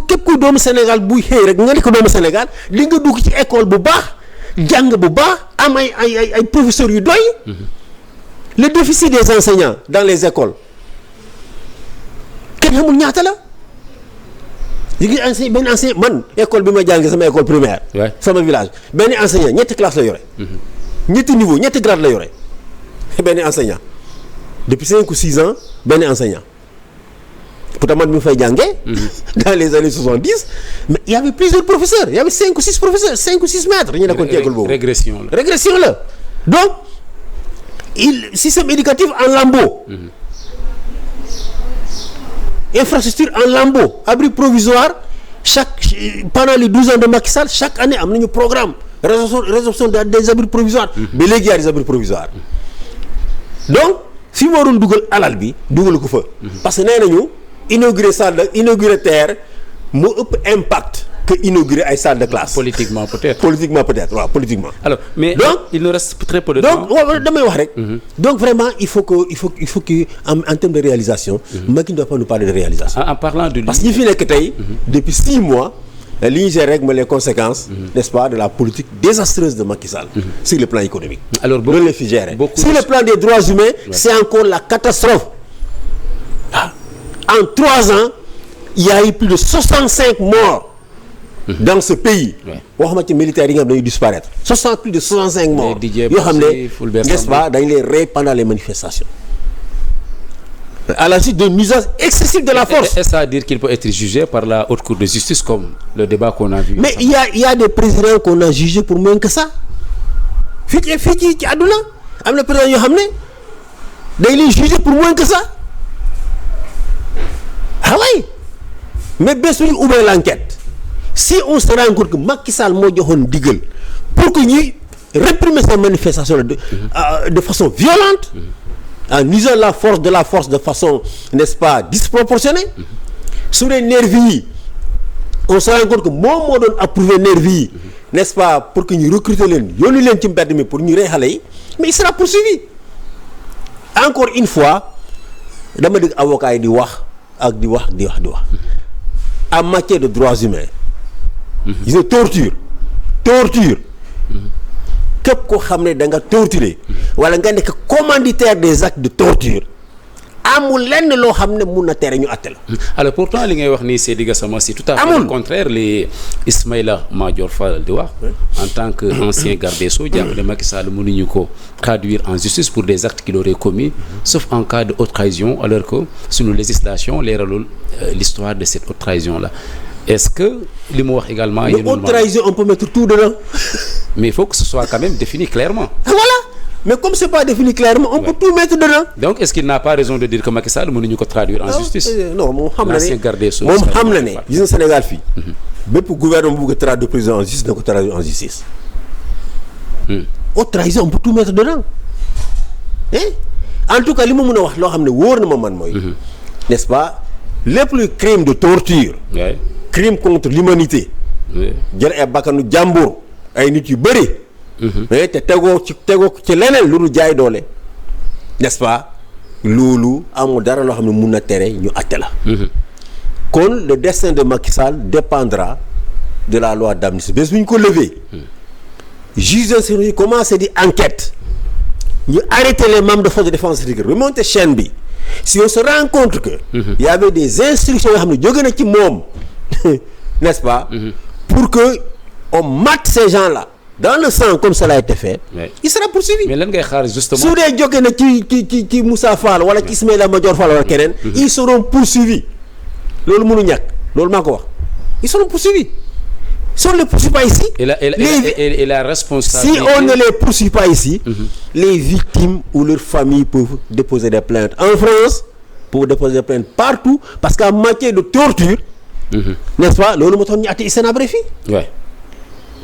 képp kuy doomu Sénégal buy xëy rek nga nekk doomu Sénégal li nga dugg ci école bu baax jàng bu baax am ay professeurs yu doy. Le déficit des enseignants dans les écoles kenn xamul ñaata la léegi benn enseignant man école bi ma jàngee sama école primaire. sama village benn enseignant ñetti classe la yore. ñetti niveau ñetti grade la yore benn enseignant depuis 5 ou 6 ans benn enseignant pourtant man bi ma fay jàngee. dans les années 70 mais il y avait plusieurs professeurs il y avait 5 ou 6 professeurs 5 ou 6 maîtres ñu nekkoon ci école boobu. régression la donc. Système éducatif en lambeaux. Infrastructure en lambeaux. Abri provisoire pendant les 12 ans de Macky Sall chaque année am nañu programme résorption des abris provisoires. ba léegi y a des abris provisoires. donc fi mu waroon dugal alal bi dugal ko fa. parce que nee nañu inaugurer TER moo ëpp impact. que inaugurer ay salle de classe. Politiquement peut-être waaw politiquement. alors mais donc il nous reste très peu de temps. donc damay wax rek. donc vraiment il faut que en termes de réalisation. Macky ne doit pas nous parler de réalisation. en parlant de. parce que ñi fi nekk tey. depuis 6 mois. li ñu gère rek mooy les conséquences. n'est-ce pas de la politique désastreuse de Macky Sall. sur le plan économique. alors loolu la fi gérer. sur le plan des droits humains. c'est encore la catastrophe. en 3 ans il y a eu plus de 65 morts. dans ce pays. waxuma ci militaires yi nga xam dañuy disparaître. plus de 65 morts. yoo xam ne n'est-ce pas dañ les rey pendant les manifestations. à la suite d'un usage excessif de la force. Est-ce à dire qu'il peut être jugé par la haute cour de justice comme le débat qu'on a vu. mais il y a des présidents qu'on a jugés pour moins que ça. fii ci àdduna am na président yoo xam ne dañ leen jugé pour moins que ça. ah oui mais bés bu ñu ubbee l'enquête. si on se rend compte que Macky Sall moo joxoon digal pour que ñuy réprimer ces manifestations de façon violente en usant la force de façon n'est-ce pas disproportionnée su dee nervi yi on se rend compte que moom moo doon approuver nervi yi n'est-ce pas pour que ñu recruter leen yónni leen ci mbedd mi pour ñu rey xale yi mais il sera poursuivi encore une fois dama dégg avocat yi di wax en matière de droits humains. gis nga torture. képp koo xam ne da nga torturer. wala nga nekk commanditaire des actes de torture. amul lenn loo xam ne mun na tere ñu àtte la. alors pourtant li ngay wax nii Seydi Gassama c'est tout à fait le contraire li Ismaïla Madior Fall di wax. en tant que ancien garde des Sceaux jàpp ne Macky Sall mënuñu ko traduire en justice pour des actes qu'il aurait commis sauf en cas de haute trahison alors que suñu législation leeralul l'histoire de cette haute trahison là. Est-ce que li mu wax également. mais haute trahison on peut mettre tout dedans. mais il faut que ce soit quand même défini clairement. voilà. mais comme c'est pas défini clairement on peut tout mettre dedans. donc est-ce qu'il n'a pas raison de dire que Macky Sall mënuñu ko traduire en justice. non moom xam na ne l'ancien garde des Sceaux moom xam na ne gis nga Sénégal fii. bépp gouvernement bu bëgg a traduire président en justice na ko traduire en justice. haute trahison on peut tout mettre dedans. en tout cas li ma mën a wax loo xam ne wóor na ma man mooy. n'est-ce pas lépp luy crime de torture. crime contre l'humanité. jël ay bakkanu jàmbur ay nit yu bëri. mais te tegoo ci leneen lu dul jaay doole n'est-ce pas loolu amul dara loo xam ne mun na tere ñu àtte la. kon le destin de Macky Sall dépendra de la loi d'amnistie bés bu ñu ko lever. juge d'instruction yi commencé di enquête ñu arrêter les membres de force de défense et de sécurité remonter chaîne bi si on se rend compte que. y avait des instructions yoo xam ne jóge na ci moom n'est-ce pas. pour que on mate ces gens-là. dans le sang comme cela a été fait. il sera poursuivi. mais lan ngay xaar justement. su dee jóge na ci Moussa Fall wala ci Ismaïla Madior Fall wala keneen. ils seront poursuivis. loolu mënu ñàkk loolu maa ko wax. ils seront poursuivis. si on ne les poursuit pas ici. et la responsabilité. si on ne les poursuit pas ici. les victimes ou leurs familles peuvent déposer des plaintes en France peuvent déposer des plaintes partout parce qu'en matière de torture. n'est-ce pas loolu moo tax ñu àtte Hissène Habré fii.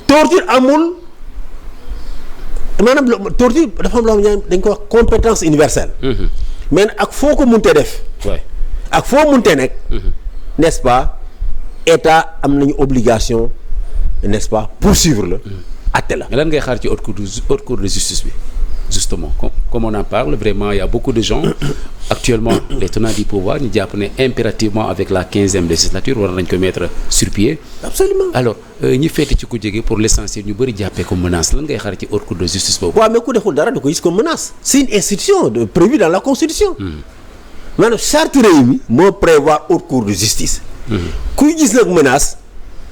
torture amul. maanaam torture dafa am loo xam ne dañ ko wax compétence universelle. mais ak foo ko munte def. ak foo munte nekk. n'est-ce pas état am nañu obligation n'est-ce pas poursuivre la. àtte la. mais lan ngay xaar ci haute cour de justice bi justement comme on en parle vraiment il y a beaucoup de gens actuellement les tenants du pouvoir ñu jàpp ne impérativement avec la 15e législature war nañ ko mettre sur pied. absolument alors ñi féete ci ku jege pour l'essentiel ñu bëri jàppee comme menace lan ngay xaar ci haute cour de justice boobu. waaw mais ku deful dara da ko gis comme menace. c'est une institution prévue dans la constitution. maanaam charte réew mi moo prévoir haute cour de justice. kuy gis nag menace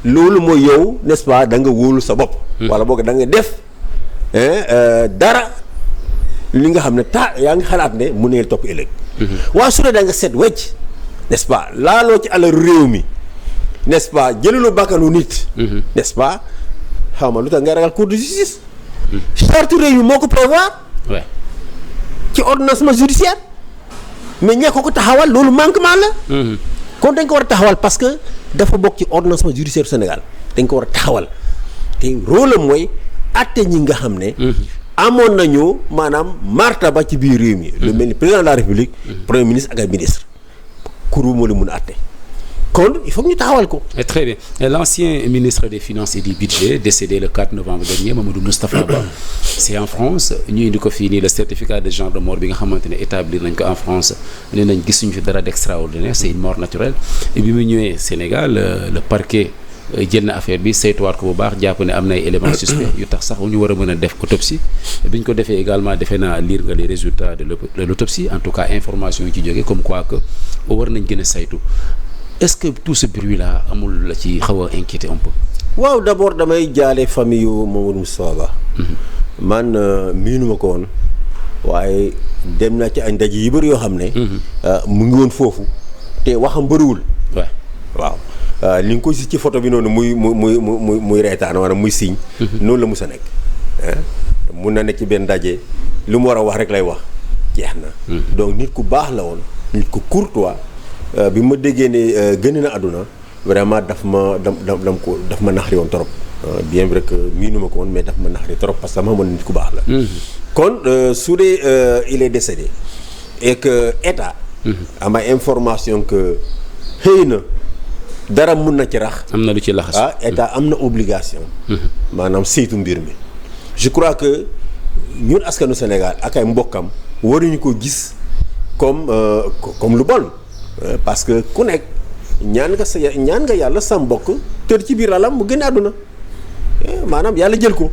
loolu mooy yow n'est-ce pas da nga wóolu sa bopp. wala boog da nga def dara li nga xam ne yaa ngi xalaat ne mu neel topp ëllëg. waaw su dee da nga set wecc n'est-ce pas laaloo ci àll réew mi n'est-ce pas jëluloo bakkanu nit. n'est-ce pas xaw ma lu tax nga ragal cour de justice. charte réew mi moo ko prévoir. ci ordonnancement judiciaire mais ñee ko taxawal loolu manquement la. kon dañ ko war a taxawal parce que dafa bokk ci ordonnancement judiciaire Sénégal dañ ko war a taxawal te rôle am mooy atte ñi nga xam ne. amoon nañu maanaam martaba ci biir réew mi. lu mel ni président de la République. premier ministre ak ay ministre kuréel moo la mun a atte kon il faut que ñu taxawal ko. très bien l'ancien ministre des finances et du budget décédé le 4 novembre dernier Mamadou Moustapha Ba c'est en France ñu indi ko fii nii le certificat de genre de mort bi nga xamante ne établir nañ ko en France nee nañ gisuñu fi dara d'extraordinaire c'est une mort naturelle et bi mu ñëwee Sénégal le parquet jël na affaire bi saytuwaat ko bu baax jàpp ne am na ay éléments suspects yu tax sax ñu war a mën a def autopsie bi ñu ko defee également defe naa lire nga les résultats de l'autopsie en tout cas information yi ci jógee comme quoi que war nañ gën a saytu. est-ce que tout ce bruit là amul la ci xaw a inquiéter un peu. waaw d'abord damay jaale famille yu Mamadou Moustapha Ba. man miinuma ko woon waaye dem naa ci ay ndaje yu bëri yoo xam ne. mu ngi woon foofu te waxam bëriwul. waaw li nga ko gis ci photo bi noonu muy reetaan wala muy signe. noonu la mus a nekk. mun na nekk ci benn ndaje li mu war a wax rek lay wax jeex na. donc nit ku baax la woon nit ku courtois. bi ma déggee ne gën na àdduna vraiment daf ma naxari woon trop bien vrai que miinu ma ko woon mais daf ma naxari trop parce que ma xamoon nit ku baax la. kon su dee il est décédé et que état. am ay information que xëy na dara mun na ci rax. am na lu ci laxas. état am na obligation. maanaam saytu mbir mi. je crois que ñun askanu Sénégal ak ay mbokkam waruñu ko gis comme lu bon parce que ku nekk ñaan nga yàlla sa mbokk tër ci biir lalam mu génn àdduna maanaam yàlla jël ko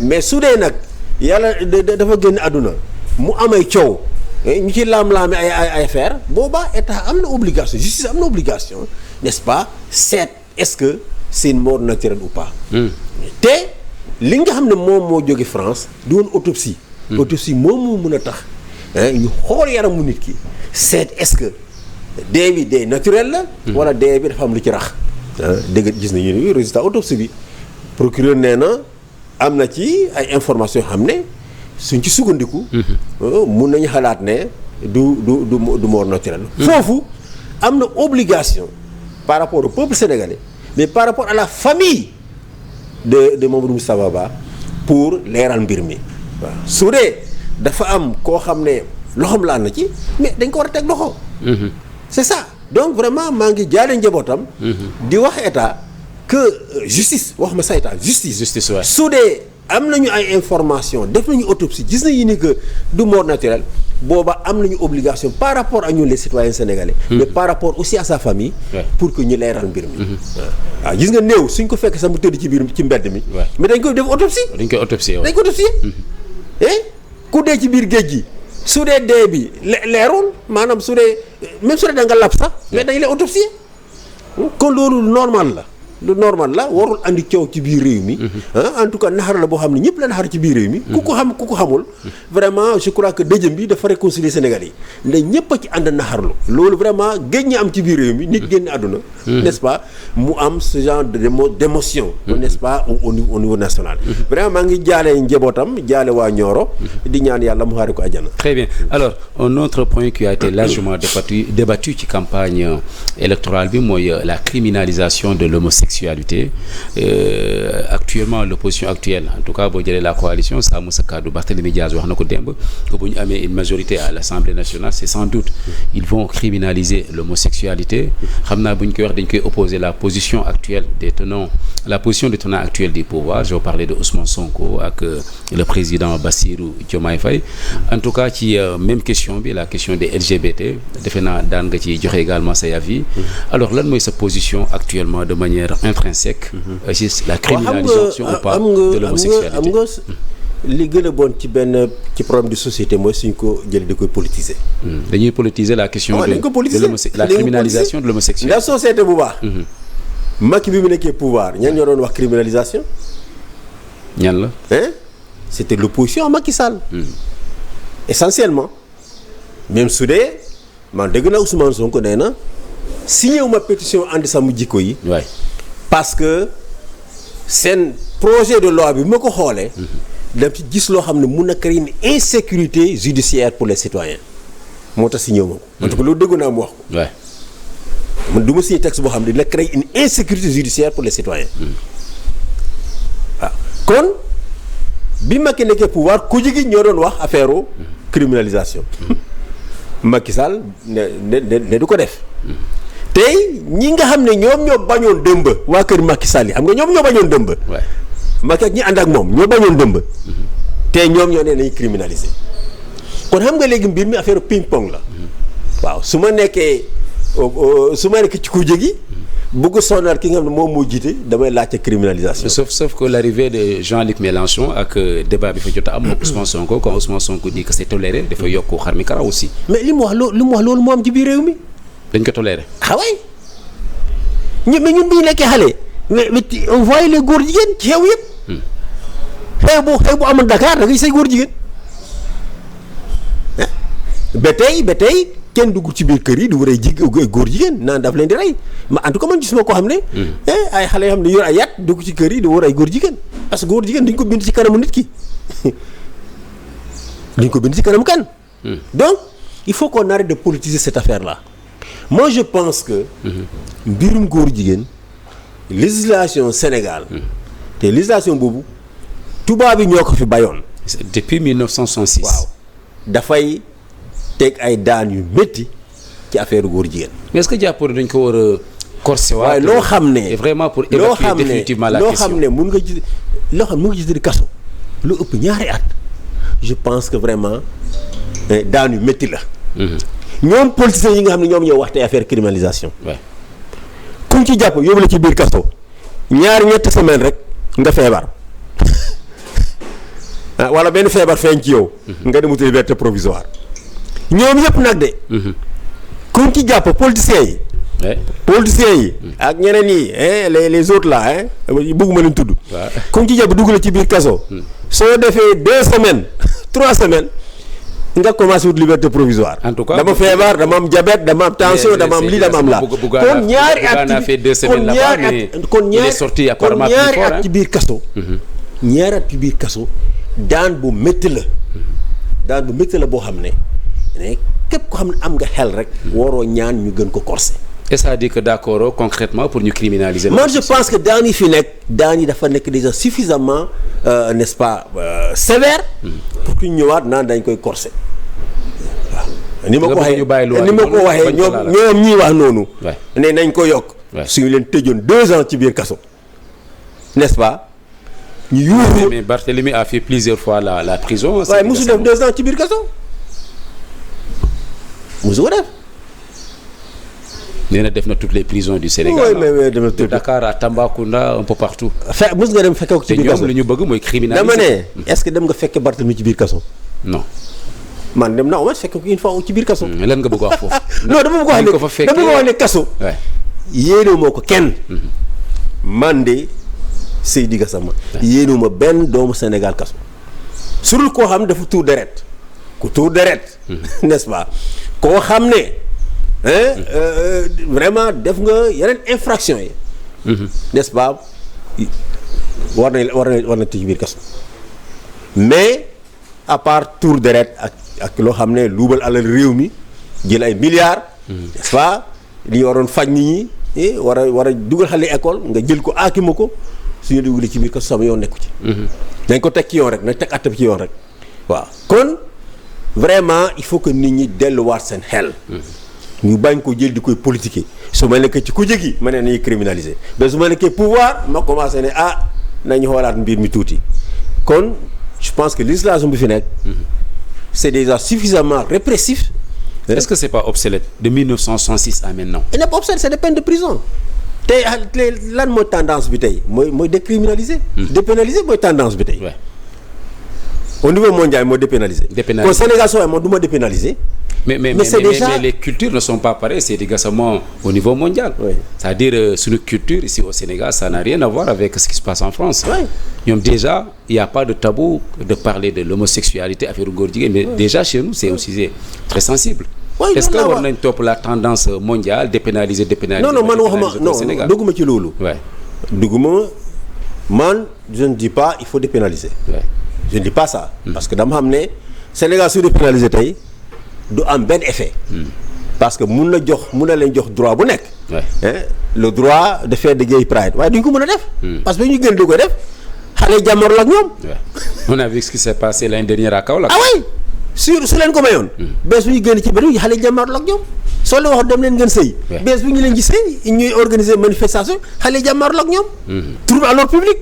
mais su dee nag yàlla dafa génn àdduna mu amay coow ñu ci laam-laame ay affaire boobaa état am na obligation justice am na obligation n'est-ce pas seet est-ce que c'est une mort naturelle ou pas te li nga xam ne moom moo jóge France di woon autopsie autopsie moom moo mën a tax ñu xool yaramu nit ki seet est-ce que dee bi dee naturel la wala dee bi dafa am lu ci rax dégg gis nañu ni résultat autopsie bi procureur nee na am na ci ay informations yoo xam ne suñ ci sukkandiku mun nañu xalaat ne du mort naturelle foofu am na obligation par rapport au peuple sénégalais mais par rapport à la famille de Mamadou Moustapha Ba pour leeral mbir mi waaw su dee dafa am koo xam ne loxoom laal na ci mais dañ ko war a teg loxo c'est ça donc vraiment maa ngi jaale njabootam di wax état que justice wax ma sa état justice waaye su dee am nañu ay information def nañu autopsie gis nañu ni que du mort naturelle booba am nañu obligation par rapport à ñun les citoyens sénégalais mais par rapport aussi à sa famille pour que ñu leeral mbir mi waaw gis nga néew suñ ko fekk sax mu tëdd ci mbedd mi mais dañ koy def autopsie dañ ko autopsie ku dee ci biir géej gi su dee dee bi leerul maanaam su dee même su dee da nga lab sax mais dañ lay autopsie kon loolu lu normal la warul andi coow ci biir réew mi en tout cas naxar la boo xam ne ñëpp la naxar ci biir réew mi ku ko xamul vraiment je crois que dëjëm bi dafa réconcilier Sénégal yi ndax ñëpp a ci ànd naxarlu loolu vraiment géej ñi am ci biir réew mi nit génn àdduna n'est-ce pas mu am ce genre d'émotion n'est-ce pas au niveau national vraiment maa ngi jaale njabootam jaale waa Nioro di ñaan yàlla mu xaari ko àjjana. Très bien. Alors un autre point qui a été largement débattu ci campagne électorale bi mooy la criminalisation de l'homosexualité. Actuellement l'opposition actuelle en tout cas boo jëlee la coalition Sàmm Sa Kàddu Barthélémy Dias wax na ko démb que bu ñu amee une majorité à l'Assemblée nationale c'est sans doute ils vont criminaliser l'homosexualité xam naa bu ñu koy wax dañ koy opposer la position des tenants actuelle du pouvoir je vais parler de Ousmane Sonko ak le président Bassirou Diomaye Faye en tout cas ci même question bi la question des LGBT defe naa daan nga ci joxe également say avis alors lan mooy sa position actuellement de manière intrinsèque ci la criminalisation ou pas de l'homosexualité am nga li gën a bon ci problème de société mooy suñ ko jëlee da koy politiser dañuy politiser la question de la criminalisation de l'homosexualité la société bu baax Macky bi mu nekkee pouvoir ñan ñoo doon wax criminalisation ñan la c'était l'opposition à Macky Sall essentiellement même su dee man dégg na Ousmane Sonko nee na signé wu ma pétition ànd sàmm jikko yi parce que seen projet de loi bi ma ko xoolee daf ci gis loo xam ne mun na créer une insécurité judiciaire pour les citoyens moo tax signé wu ma ko en tout cas loolu déggu naa mu wax ko man du ma signé texte boo xam ne dina créer une insécurité judiciaire pour les citoyens waaw kon bi Macky nekkee pouvoir ku jigi ñoo doon wax affaire criminalisation Macky Sall ne du ko def tey ñi nga xam ne ñoom ñoo bañoon dëmb waa kër Macky Sall yi xam nga ñoom ñoo bañoon dëmb Macky ak ñi ànd ak moom ñoo bañoon dëmb tey ñoom ñoo nee nañu criminaliser kon xam nga léegi mbir mi affaire ping pong la waaw su ma nekkee ci kujje gi bëgg sonal ki nga xam ne moom moo jiite damay laajte criminalisation. sauf que l'arrivée de Jean-Luc Mélenchon ak débat bi fa jot a am Ousmane Sonko quand Ousmane Sonko dit que c'est toléré dafa yokk xar mi karaw aussi. mais li mu wax loolu moo am ci biir réew mi. dañ ko toléré. waay mais ñun bi ñu nekkee xale mais on voit les góor jigéen ci xew yëpp. xew bu amoon Dakar da ngay say góor jigéen ba tey kenn dugg ci biir kër yi du rey góor jigéen naan daf leen di rey ma en tout cas man gisuma koo xam ne. ay xale yoo xam ne yor ay yat dugg ci kër yi du war ay góor jigéen parce que góor jigéen duñ ko bind ci kanamu nit ki duñ ko bind ci kanamu kan. donc il faut qu'on arrête de politiser cette affaire là. Moi je pense que mbirum góor jigéen législation Sénégal te législation boobu tubaab yi ñoo ko fi bayoon depuis 1966. waaw dafay teg ay daan yu métti ci affaire góor jigéen. mais est-ce que jàppoo dañ ko war a corser waaye loo xam ne vraiment pour évacuer définitivement la question loo xam ne mun nga gis di kaso lu ëpp ñaari at je pense que vraiment daan yu métti la. ñoom politiciens yi nga xam ne ñoom ñoo wax tey affaire criminalisation. kuñ ci jàpp yóbbu la ci biir kaso ñetti semaine rek nga feebar wala benn feebar feeñ ci yow. nga dem wuti liberté provisoire. ñoom yëpp nag de. kuñ ci jàpp politiciens yi. politiciens yi. ak ñeneen yi les autres là bëgguma leen tudd. kuñ ci jàpp dugg la ci biir kaso. soo defee 2 semaines 3 semaines. nga commencé wut liberté provisoire. en tout cas dama feebar dama am diabète dama am tension dama am lii dama am laa. kon ñaari at ci biir kaso. ñaari at ci biir kaso daan bu métti la. daan bu métti la boo xam ne képp ko xam ne am nga xel rek. waroo ñaan ñu gën ko corser. et ça dit que d'accord concrètement pour ñu criminaliser. moi je pense que daan yi fi nekk daan yi dafa nekk déjà suffisamment n'est-ce pas sévère. pour que ñu ñëwaat naan dañ koy corser. waaw ni ma ko waxee ñoom ñii wax noonu. ne nañ ko yokk. suñu leen tëjoon 2 ans ci biir kaso. n'est-ce pas. ñu yuuxu mais Barthélémy a fait plusieurs fois la prison. waaye mosu def 2 ans ci biir kaso. mosu ko def. nee na def na toutes les prisons du Sénégal. oui mais de Dakar à Tambacounda un peu partout. mos nga dem fekke ko ci biir kaso te ñoom li ñu bëgg mooy criminaliser. dama ne est-ce que dem nga fekke Barthélémy ci biir kaso. non. man dem naa au moins fekke ko une fois ci biir kaso. lan nga bëgg wax foofu. non dama bëgg wax ne kaso. yéenewu moo ko kenn. man de Seydi Gassama. yéenewu ma benn doomu Sénégal kaso. surtout koo xam ne dafa tuur deret. ku tuur deret. n'est-ce pas koo xam ne. vraiment def nga yeneen infraction yi. n'est-ce pas war na tëj biir kaso. mais à part tour deret ak loo xam ne luubal alal réew mi jël ay milliards. n'est-ce pas li waroon faj nit ñi war a dugal xale école nga jël ko aakima ko suñu dugalee ci biir kaso sama yoon nekku ci. dañ ko teg ci yoon rek nañ teg atte bi ci yoon rek. waaw kon vraiment il faut que nit ñi delluwaat seen xel. ñu bañ ko jël di koy politiquer su ma nekkee ci ku jegi ma ne nañu criminaliser mais su ma nekkee pouvoir ma commencé ne nañu xoolaat mbir mi tuuti kon je pense que législation bi fi nekk c'est déjà suffisamment répressif. est-ce que c'est pas obsolète de 1966 à maintenant. il n'est pas obsolète, c'est des peines de prison. tey lan mooy tendance bi tey mooy décriminaliser. dépénaliser mooy tendance bi tey. au niveau mondial mooy dépénaliser. kon Sénégal soo moom du ma dépénaliser. mais les cultures ne sont pas pareilles, c'est également au niveau mondial. C'est-à-dire sur une culture ici au Sénégal, ça n'a rien à voir avec ce qui se passe en France. Donc déjà, il n'y a pas de tabou de parler de l'homosexualité, affaire góor jigéen, mais déjà chez nous, c'est aussi très sensible. Est-ce que war nañ topp la tendance mondiale dépénaliser non man waxuma non dugguma ci loolu. dugguma man je ne dis pas il faut dépénaliser. je ne dis pas ça. parce que dama xam ne Sénégal su dépénaliser tey du am benn effet. parce que mun na leen jox droit bu nekk. le droit de faire de gay pride waaye duñ ko mën a def. parce que ñu gën di ko def xale jàmmarloo ak ñoom. on a vu ce qui s'est passé l'année dernière à Kaolack. oui su leen ko mayoon. bés bu ñu génn ci bëri xale jàmmarloo ak ñoom soo leen wax dem leen ngeen sëy. bés bu ñu leen gisee ñuy organiser manifestation xale jàmmarloo ak ñoom. trouble à l'ordre public.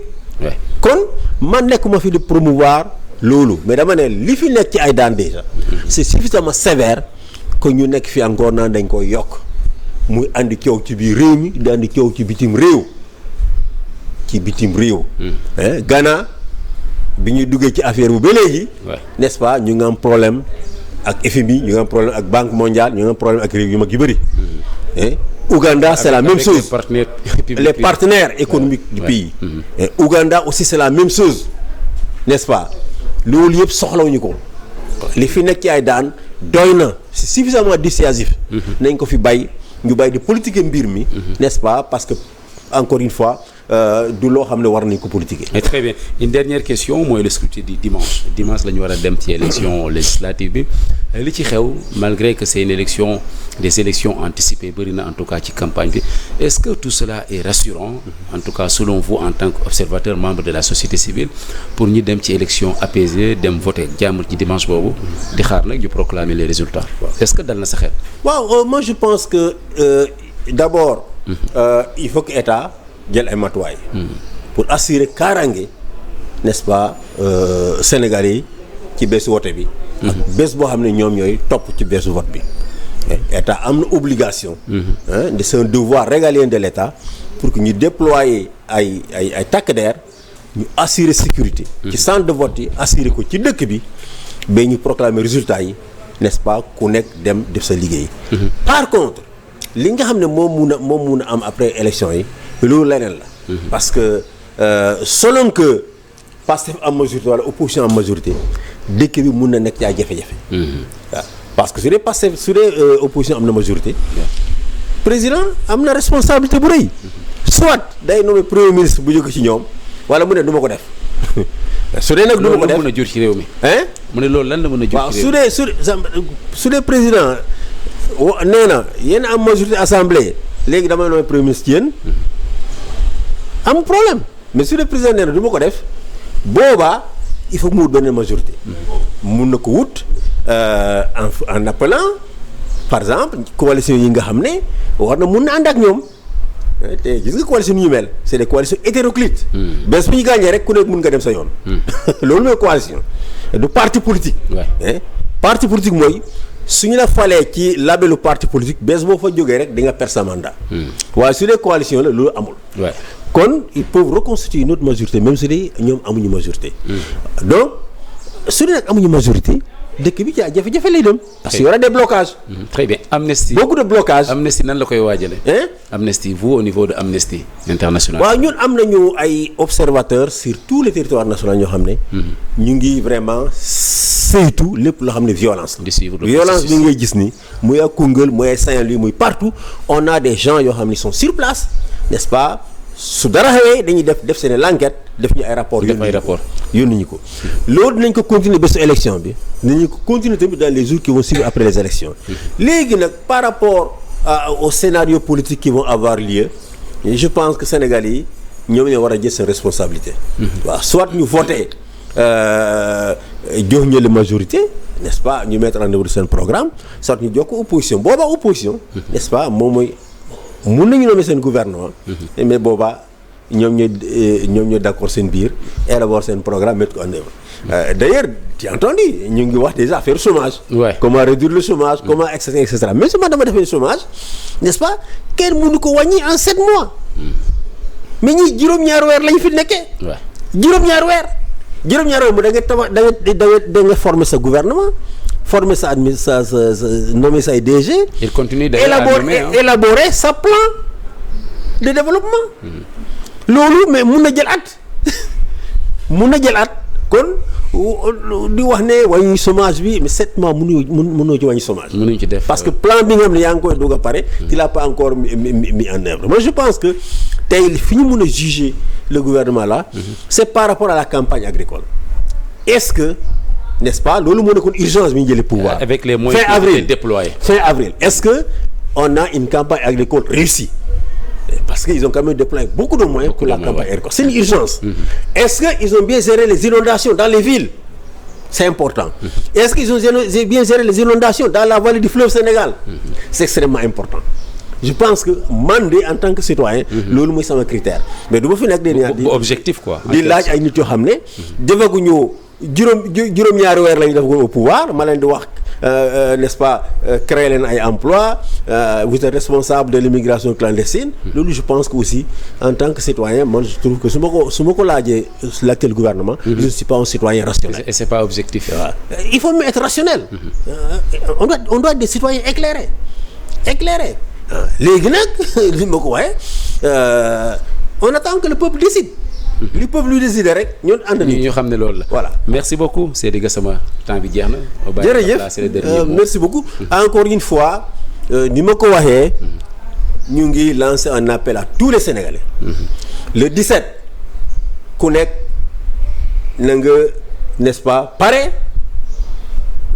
kon man nekkuma fi di promouvoir loolu mais dama ne li fi nekk ci ay daan déjà c'est suffisamment sévère que ñu nekk fi encore naan dañ koy yokk muy andi coow ci biir réew mi di andi coow ci bitim réew. Ghana bi ñuy duggee ci affaire bu ba léegi. n'est-ce pas ñu ngi am problème ak FMI ñu ngi am problème ak Banque mondiale ñu ngi am problème ak réew yu mag yu bëri. Ouganda c'est la même chose les partenaires économiques du pays. Et Ouganda aussi c'est la même chose n'est-ce pas loolu yëpp soxlawuñu ko li fi nekk ci ay daan doy na c'est suffisamment dissuasif. nañ ko fi bay ñu bay di politique mbir mi. n'est-ce pas parce que encore une fois du loo xam ne war nañ ko politiquer. mais très bien une dernière question mooy le scrutin du dimanche la ñu war a dem ci élection législative bi li ci xew malgré que c'est une élection des élections anticipées bëri na en tout cas ci campagne bi est-ce que tout cela est rassurant en tout cas selon vous en tant qu'observateur membre de la société civile pour ñu dem ci élection apaisée dem voter jàmm ci dimanche boobu di xaar nag ñu proclamer les résultats est-ce que dal na sa xel. waaw moi je pense que d'abord il faut que État jël ay matuwaay pour assurer kaaraange n'est-ce pas Sénégalais yi ci bésu wote bi ak bés boo xam ne ñoom ñooy topp ci bésu vote bi. État am na obligation. de c'est un devoir régalien de l'État pour que ñu déployer ay takk der ñu assurer sécurité. ci centre de vote yi assurer ko ci dëkk bi ba ñu proclamer résultat yi n'est-ce pas ku nekk dem def sa liggéey. par contre li nga xam ne moom mun a am après élection yi loolu leneen la. parce que selon que Pastef am majorité wala opposition am majorité dëkk bi mun na nekk ci ay jafe-jafe. waaw parce que su dee Pastef su dee opposition am na majorité. président am na responsabilité bu rëy. soit day nommé premier ministre bu jóge ci ñoom wala mu ne du ma ko def. su dee nag du ma ko def loolu mën a jur ci réew mi. mu ne loolu lan la mën a jur waaw ci réew mi su dee président nee na yéen am majorité assemblée léegi damay nommé premier ministre ci yéen am problème mais su dee président nee na du ma ko def boobaa il faut que mu wut benn majorité. mun na ko wut en appelant par exemple coalition yi nga xam ne war na mun na ànd ak ñoom. te gis nga coalition ñu mel c'est des coalitions hétéroclites. bés bu ñu gagné rek ku nekk mun nga dem sa yoon. loolu mooy coalition du parti politique. parti politique mooy su ñu la falee ci labelu parti politique bés boo fa jógee rek di nga perdre sa mandat. waaye su dee coalition la loolu amul. kon ils peuvent reconstituer une autre majorité même su dee ñoom amuñu majorité. donc su dee nag amuñu majorité. dëkk bi ci jafe-jafe lay dem. parce que y aura des blocages. très bien Amnesty. beaucoup de blocages. Amnesty nan la koy waajale. Amnesty vous au niveau de Amnesty International. waaw ñun am nañu ay observateurs sur tous les territoires nationaux ñoo xam ne. ñu ngi vraiment saytu lépp loo xam ne violence la. di suivre le violence bi ngay gis ni muy ak Koungheul muy ay Saint-Louis muy partout on a des gens yoo xam ne ils sont sur place n'est-ce pas su dara xewee dañuy def seen l'enquête def ñu ay rapports. yónni ñu ko loolu dinañ ko continuer bésu élection bi dinañ ko continuer tamit dans les jours qui vont suivre après les élections léegi nag par rapport au scénario politique qui vont avoir lieu je pense que Sénégal yi ñoom ñoo war a jël seen responsabilité. waaw soit ñu voter jox ñu la majorité n'est-ce pas ñu mettre en œuvre seen programme soit ñu jox ko opposition boobaa opposition. n'est-ce pas moom mooy mun nañu nommer seen gouvernement. mais boobaa. ñoom ñooy d'accord seen biir élaborer seen programme mettre ko en œuvre. D'ailleurs tu as entendu ñu ngi wax déjà affaire chômage. comment réduire le chômage. comment et cetera mais su ma dama defee chômage n'est-ce pas kenn mënu ko wàññi en 7 mois. mais ñi juróom-ñaari weer lañu fi nekkee. juróom-ñaari weer mu da nga tabax da nga former sa gouvernement former sa nommer sa DG. il continue élaborer sa plan de développement. loolu mais mun na jël at kon di wax ne wàññi chômage bi mais 7 mois mënoo ci wàññi chômage. mënuñ ci def parce que plan bi nga xam ne yaa ngi koy doog a pare. il a pas encore mis en œuvre. moi je pense que tey fi ñu mun a juger le gouvernement là. c'est par rapport à la campagne agricole. est-ce que n'est-ce pas loolu moo nekkoon urgence bi ñu jëlee pouvoir. avec les moyens déployés. fin avril est-ce que on a une campagne agricole réussie. parce qu'ils ont quand même déployé beaucoup de moyens pour la campagne agricole. C'est une urgence. Est-ce qu'ils ont bien géré les inondations dans les villes? C'est important. Est-ce qu'ils ont bien géré les inondations dans la vallée du fleuve Sénégal? C'est extrêmement important. Je pense que man de en tant que citoyen loolu mooy sama critère mais du ma fi nekk di objectif quoi di laaj ay nit yoo xam ne defaguñu juróom-ñaari weer lañu def au pouvoir ma leen di wax n'est-ce pas créer leen ay emploi vous êtes responsable de l'immigration clandestine loolu je pense que aussi en tant que citoyen man je trouve que su ma ko laajee l'actuel gouvernement je ne suis pas un citoyen rationnel et c'est pas objectif. Il faut même être rationnel. On doit être des citoyens éclairés léegi nag li ma ko waxee on attend que le peuple décide. li peuple lu décider rek ñun ànd nañu. ñu xam ne loolu la. voilà merci beaucoup Seydi Gassama temps bi jeex na. jërëjëf merci beaucoup. encore une fois ni ma ko waxee ñu ngi lancer un appel à tous les Sénégalais. le 17 ku nekk na nga n'est-ce pas pare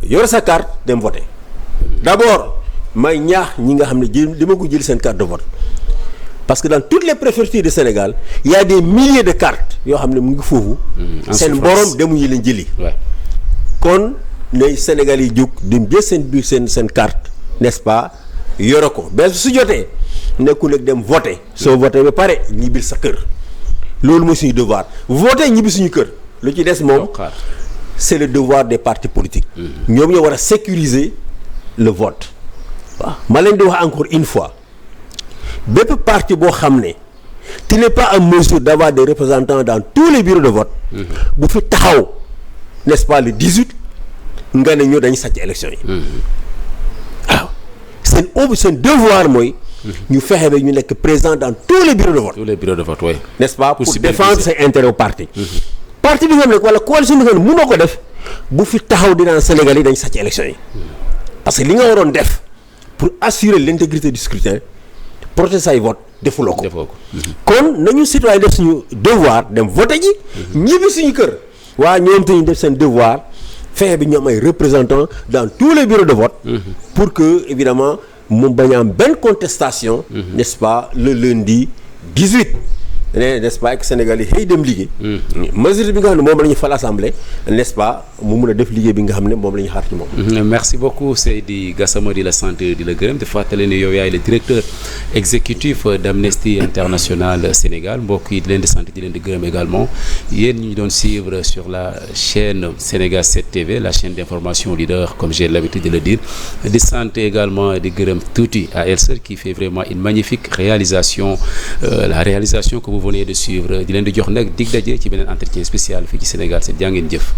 yor sa carte dem voter d'abord. may ñaax ñi nga xam ne dama ko jël seen carte de vote parce que dans toutes les préfectures du Sénégal il y a des milliers de cartes yoo xam ne mu ngi foofu seen borom demuñu leen jëli kon ne Sénégal yi jóg dem jël seen biir seen carte n'est-ce pas yore ko bés su jotee nekku nag dem voter soo voter ba pare ñibbil sa kër loolu mooy suñu devoir voter ñibbi suñu kër lu ci des moom c'est le devoir des partis politiques. ñoom ñoo war a sécuriser le vote. waaw ma leen di wax encore une fois bépp parti boo xam ne tu n'es pas en mesure d'avoir des représentants dans tous les bureaux de vote. bu fi taxaw n'est-ce pas le 18 nga ne ñu dañu sàcc élection yi. waaw seen devoir mooy. ñu fexe ba ñu nekk présent dans tous les bureaux de vote. tous les bureaux de vote oui. n'est-ce pas pour défendre ses intérêts au parti. parti bi nga xam ne wala coalition bi nga xam ne mënoo ko def bu fi taxaw dinaan Sénégal yi dañu sàcc élection yi parce que li nga waroon def pour assurer l'intégrité du scrutin protéger say vote defuloo ko. kon nañu citoyen def suñu devoir dem voter ji. ñibbi suñu kër. waa ñoom te ñu def seen devoir fexe bi ñu am ay représentants dans tous les bureaux de vote. pour que évidemment mu bañ a am benn contestation. n'est-ce pas le lundi 18. n'est-ce pas ak Sénégal yi xëy dem liggéey. majorité bi nga xam ne moom la ñu fal assemblée n'est-ce pas mu mun a def liggéey bi nga xam ne moom la ñu xaar ci moom. merci beaucoup Seydi Gassama di la sant di la gërëm di fàttali ne yow yaay le directeur exécutif d'Amnesty International Sénégal mbokk yi di leen di sant di leen di gërëm également yéen ñu doon suivre sur la chaîne Sénégal 7 TV la chaîne d'information leader comme j'ai l'habitude de le dire di sant également di gërëm tuuti à elle seule qui fait vraiment une magnifique réalisation la réalisation que vous venez de suivre di leen di jox nag dig daje ci beneen entretien spécial fii ci Sénégal 7 jaa ngeen jëf.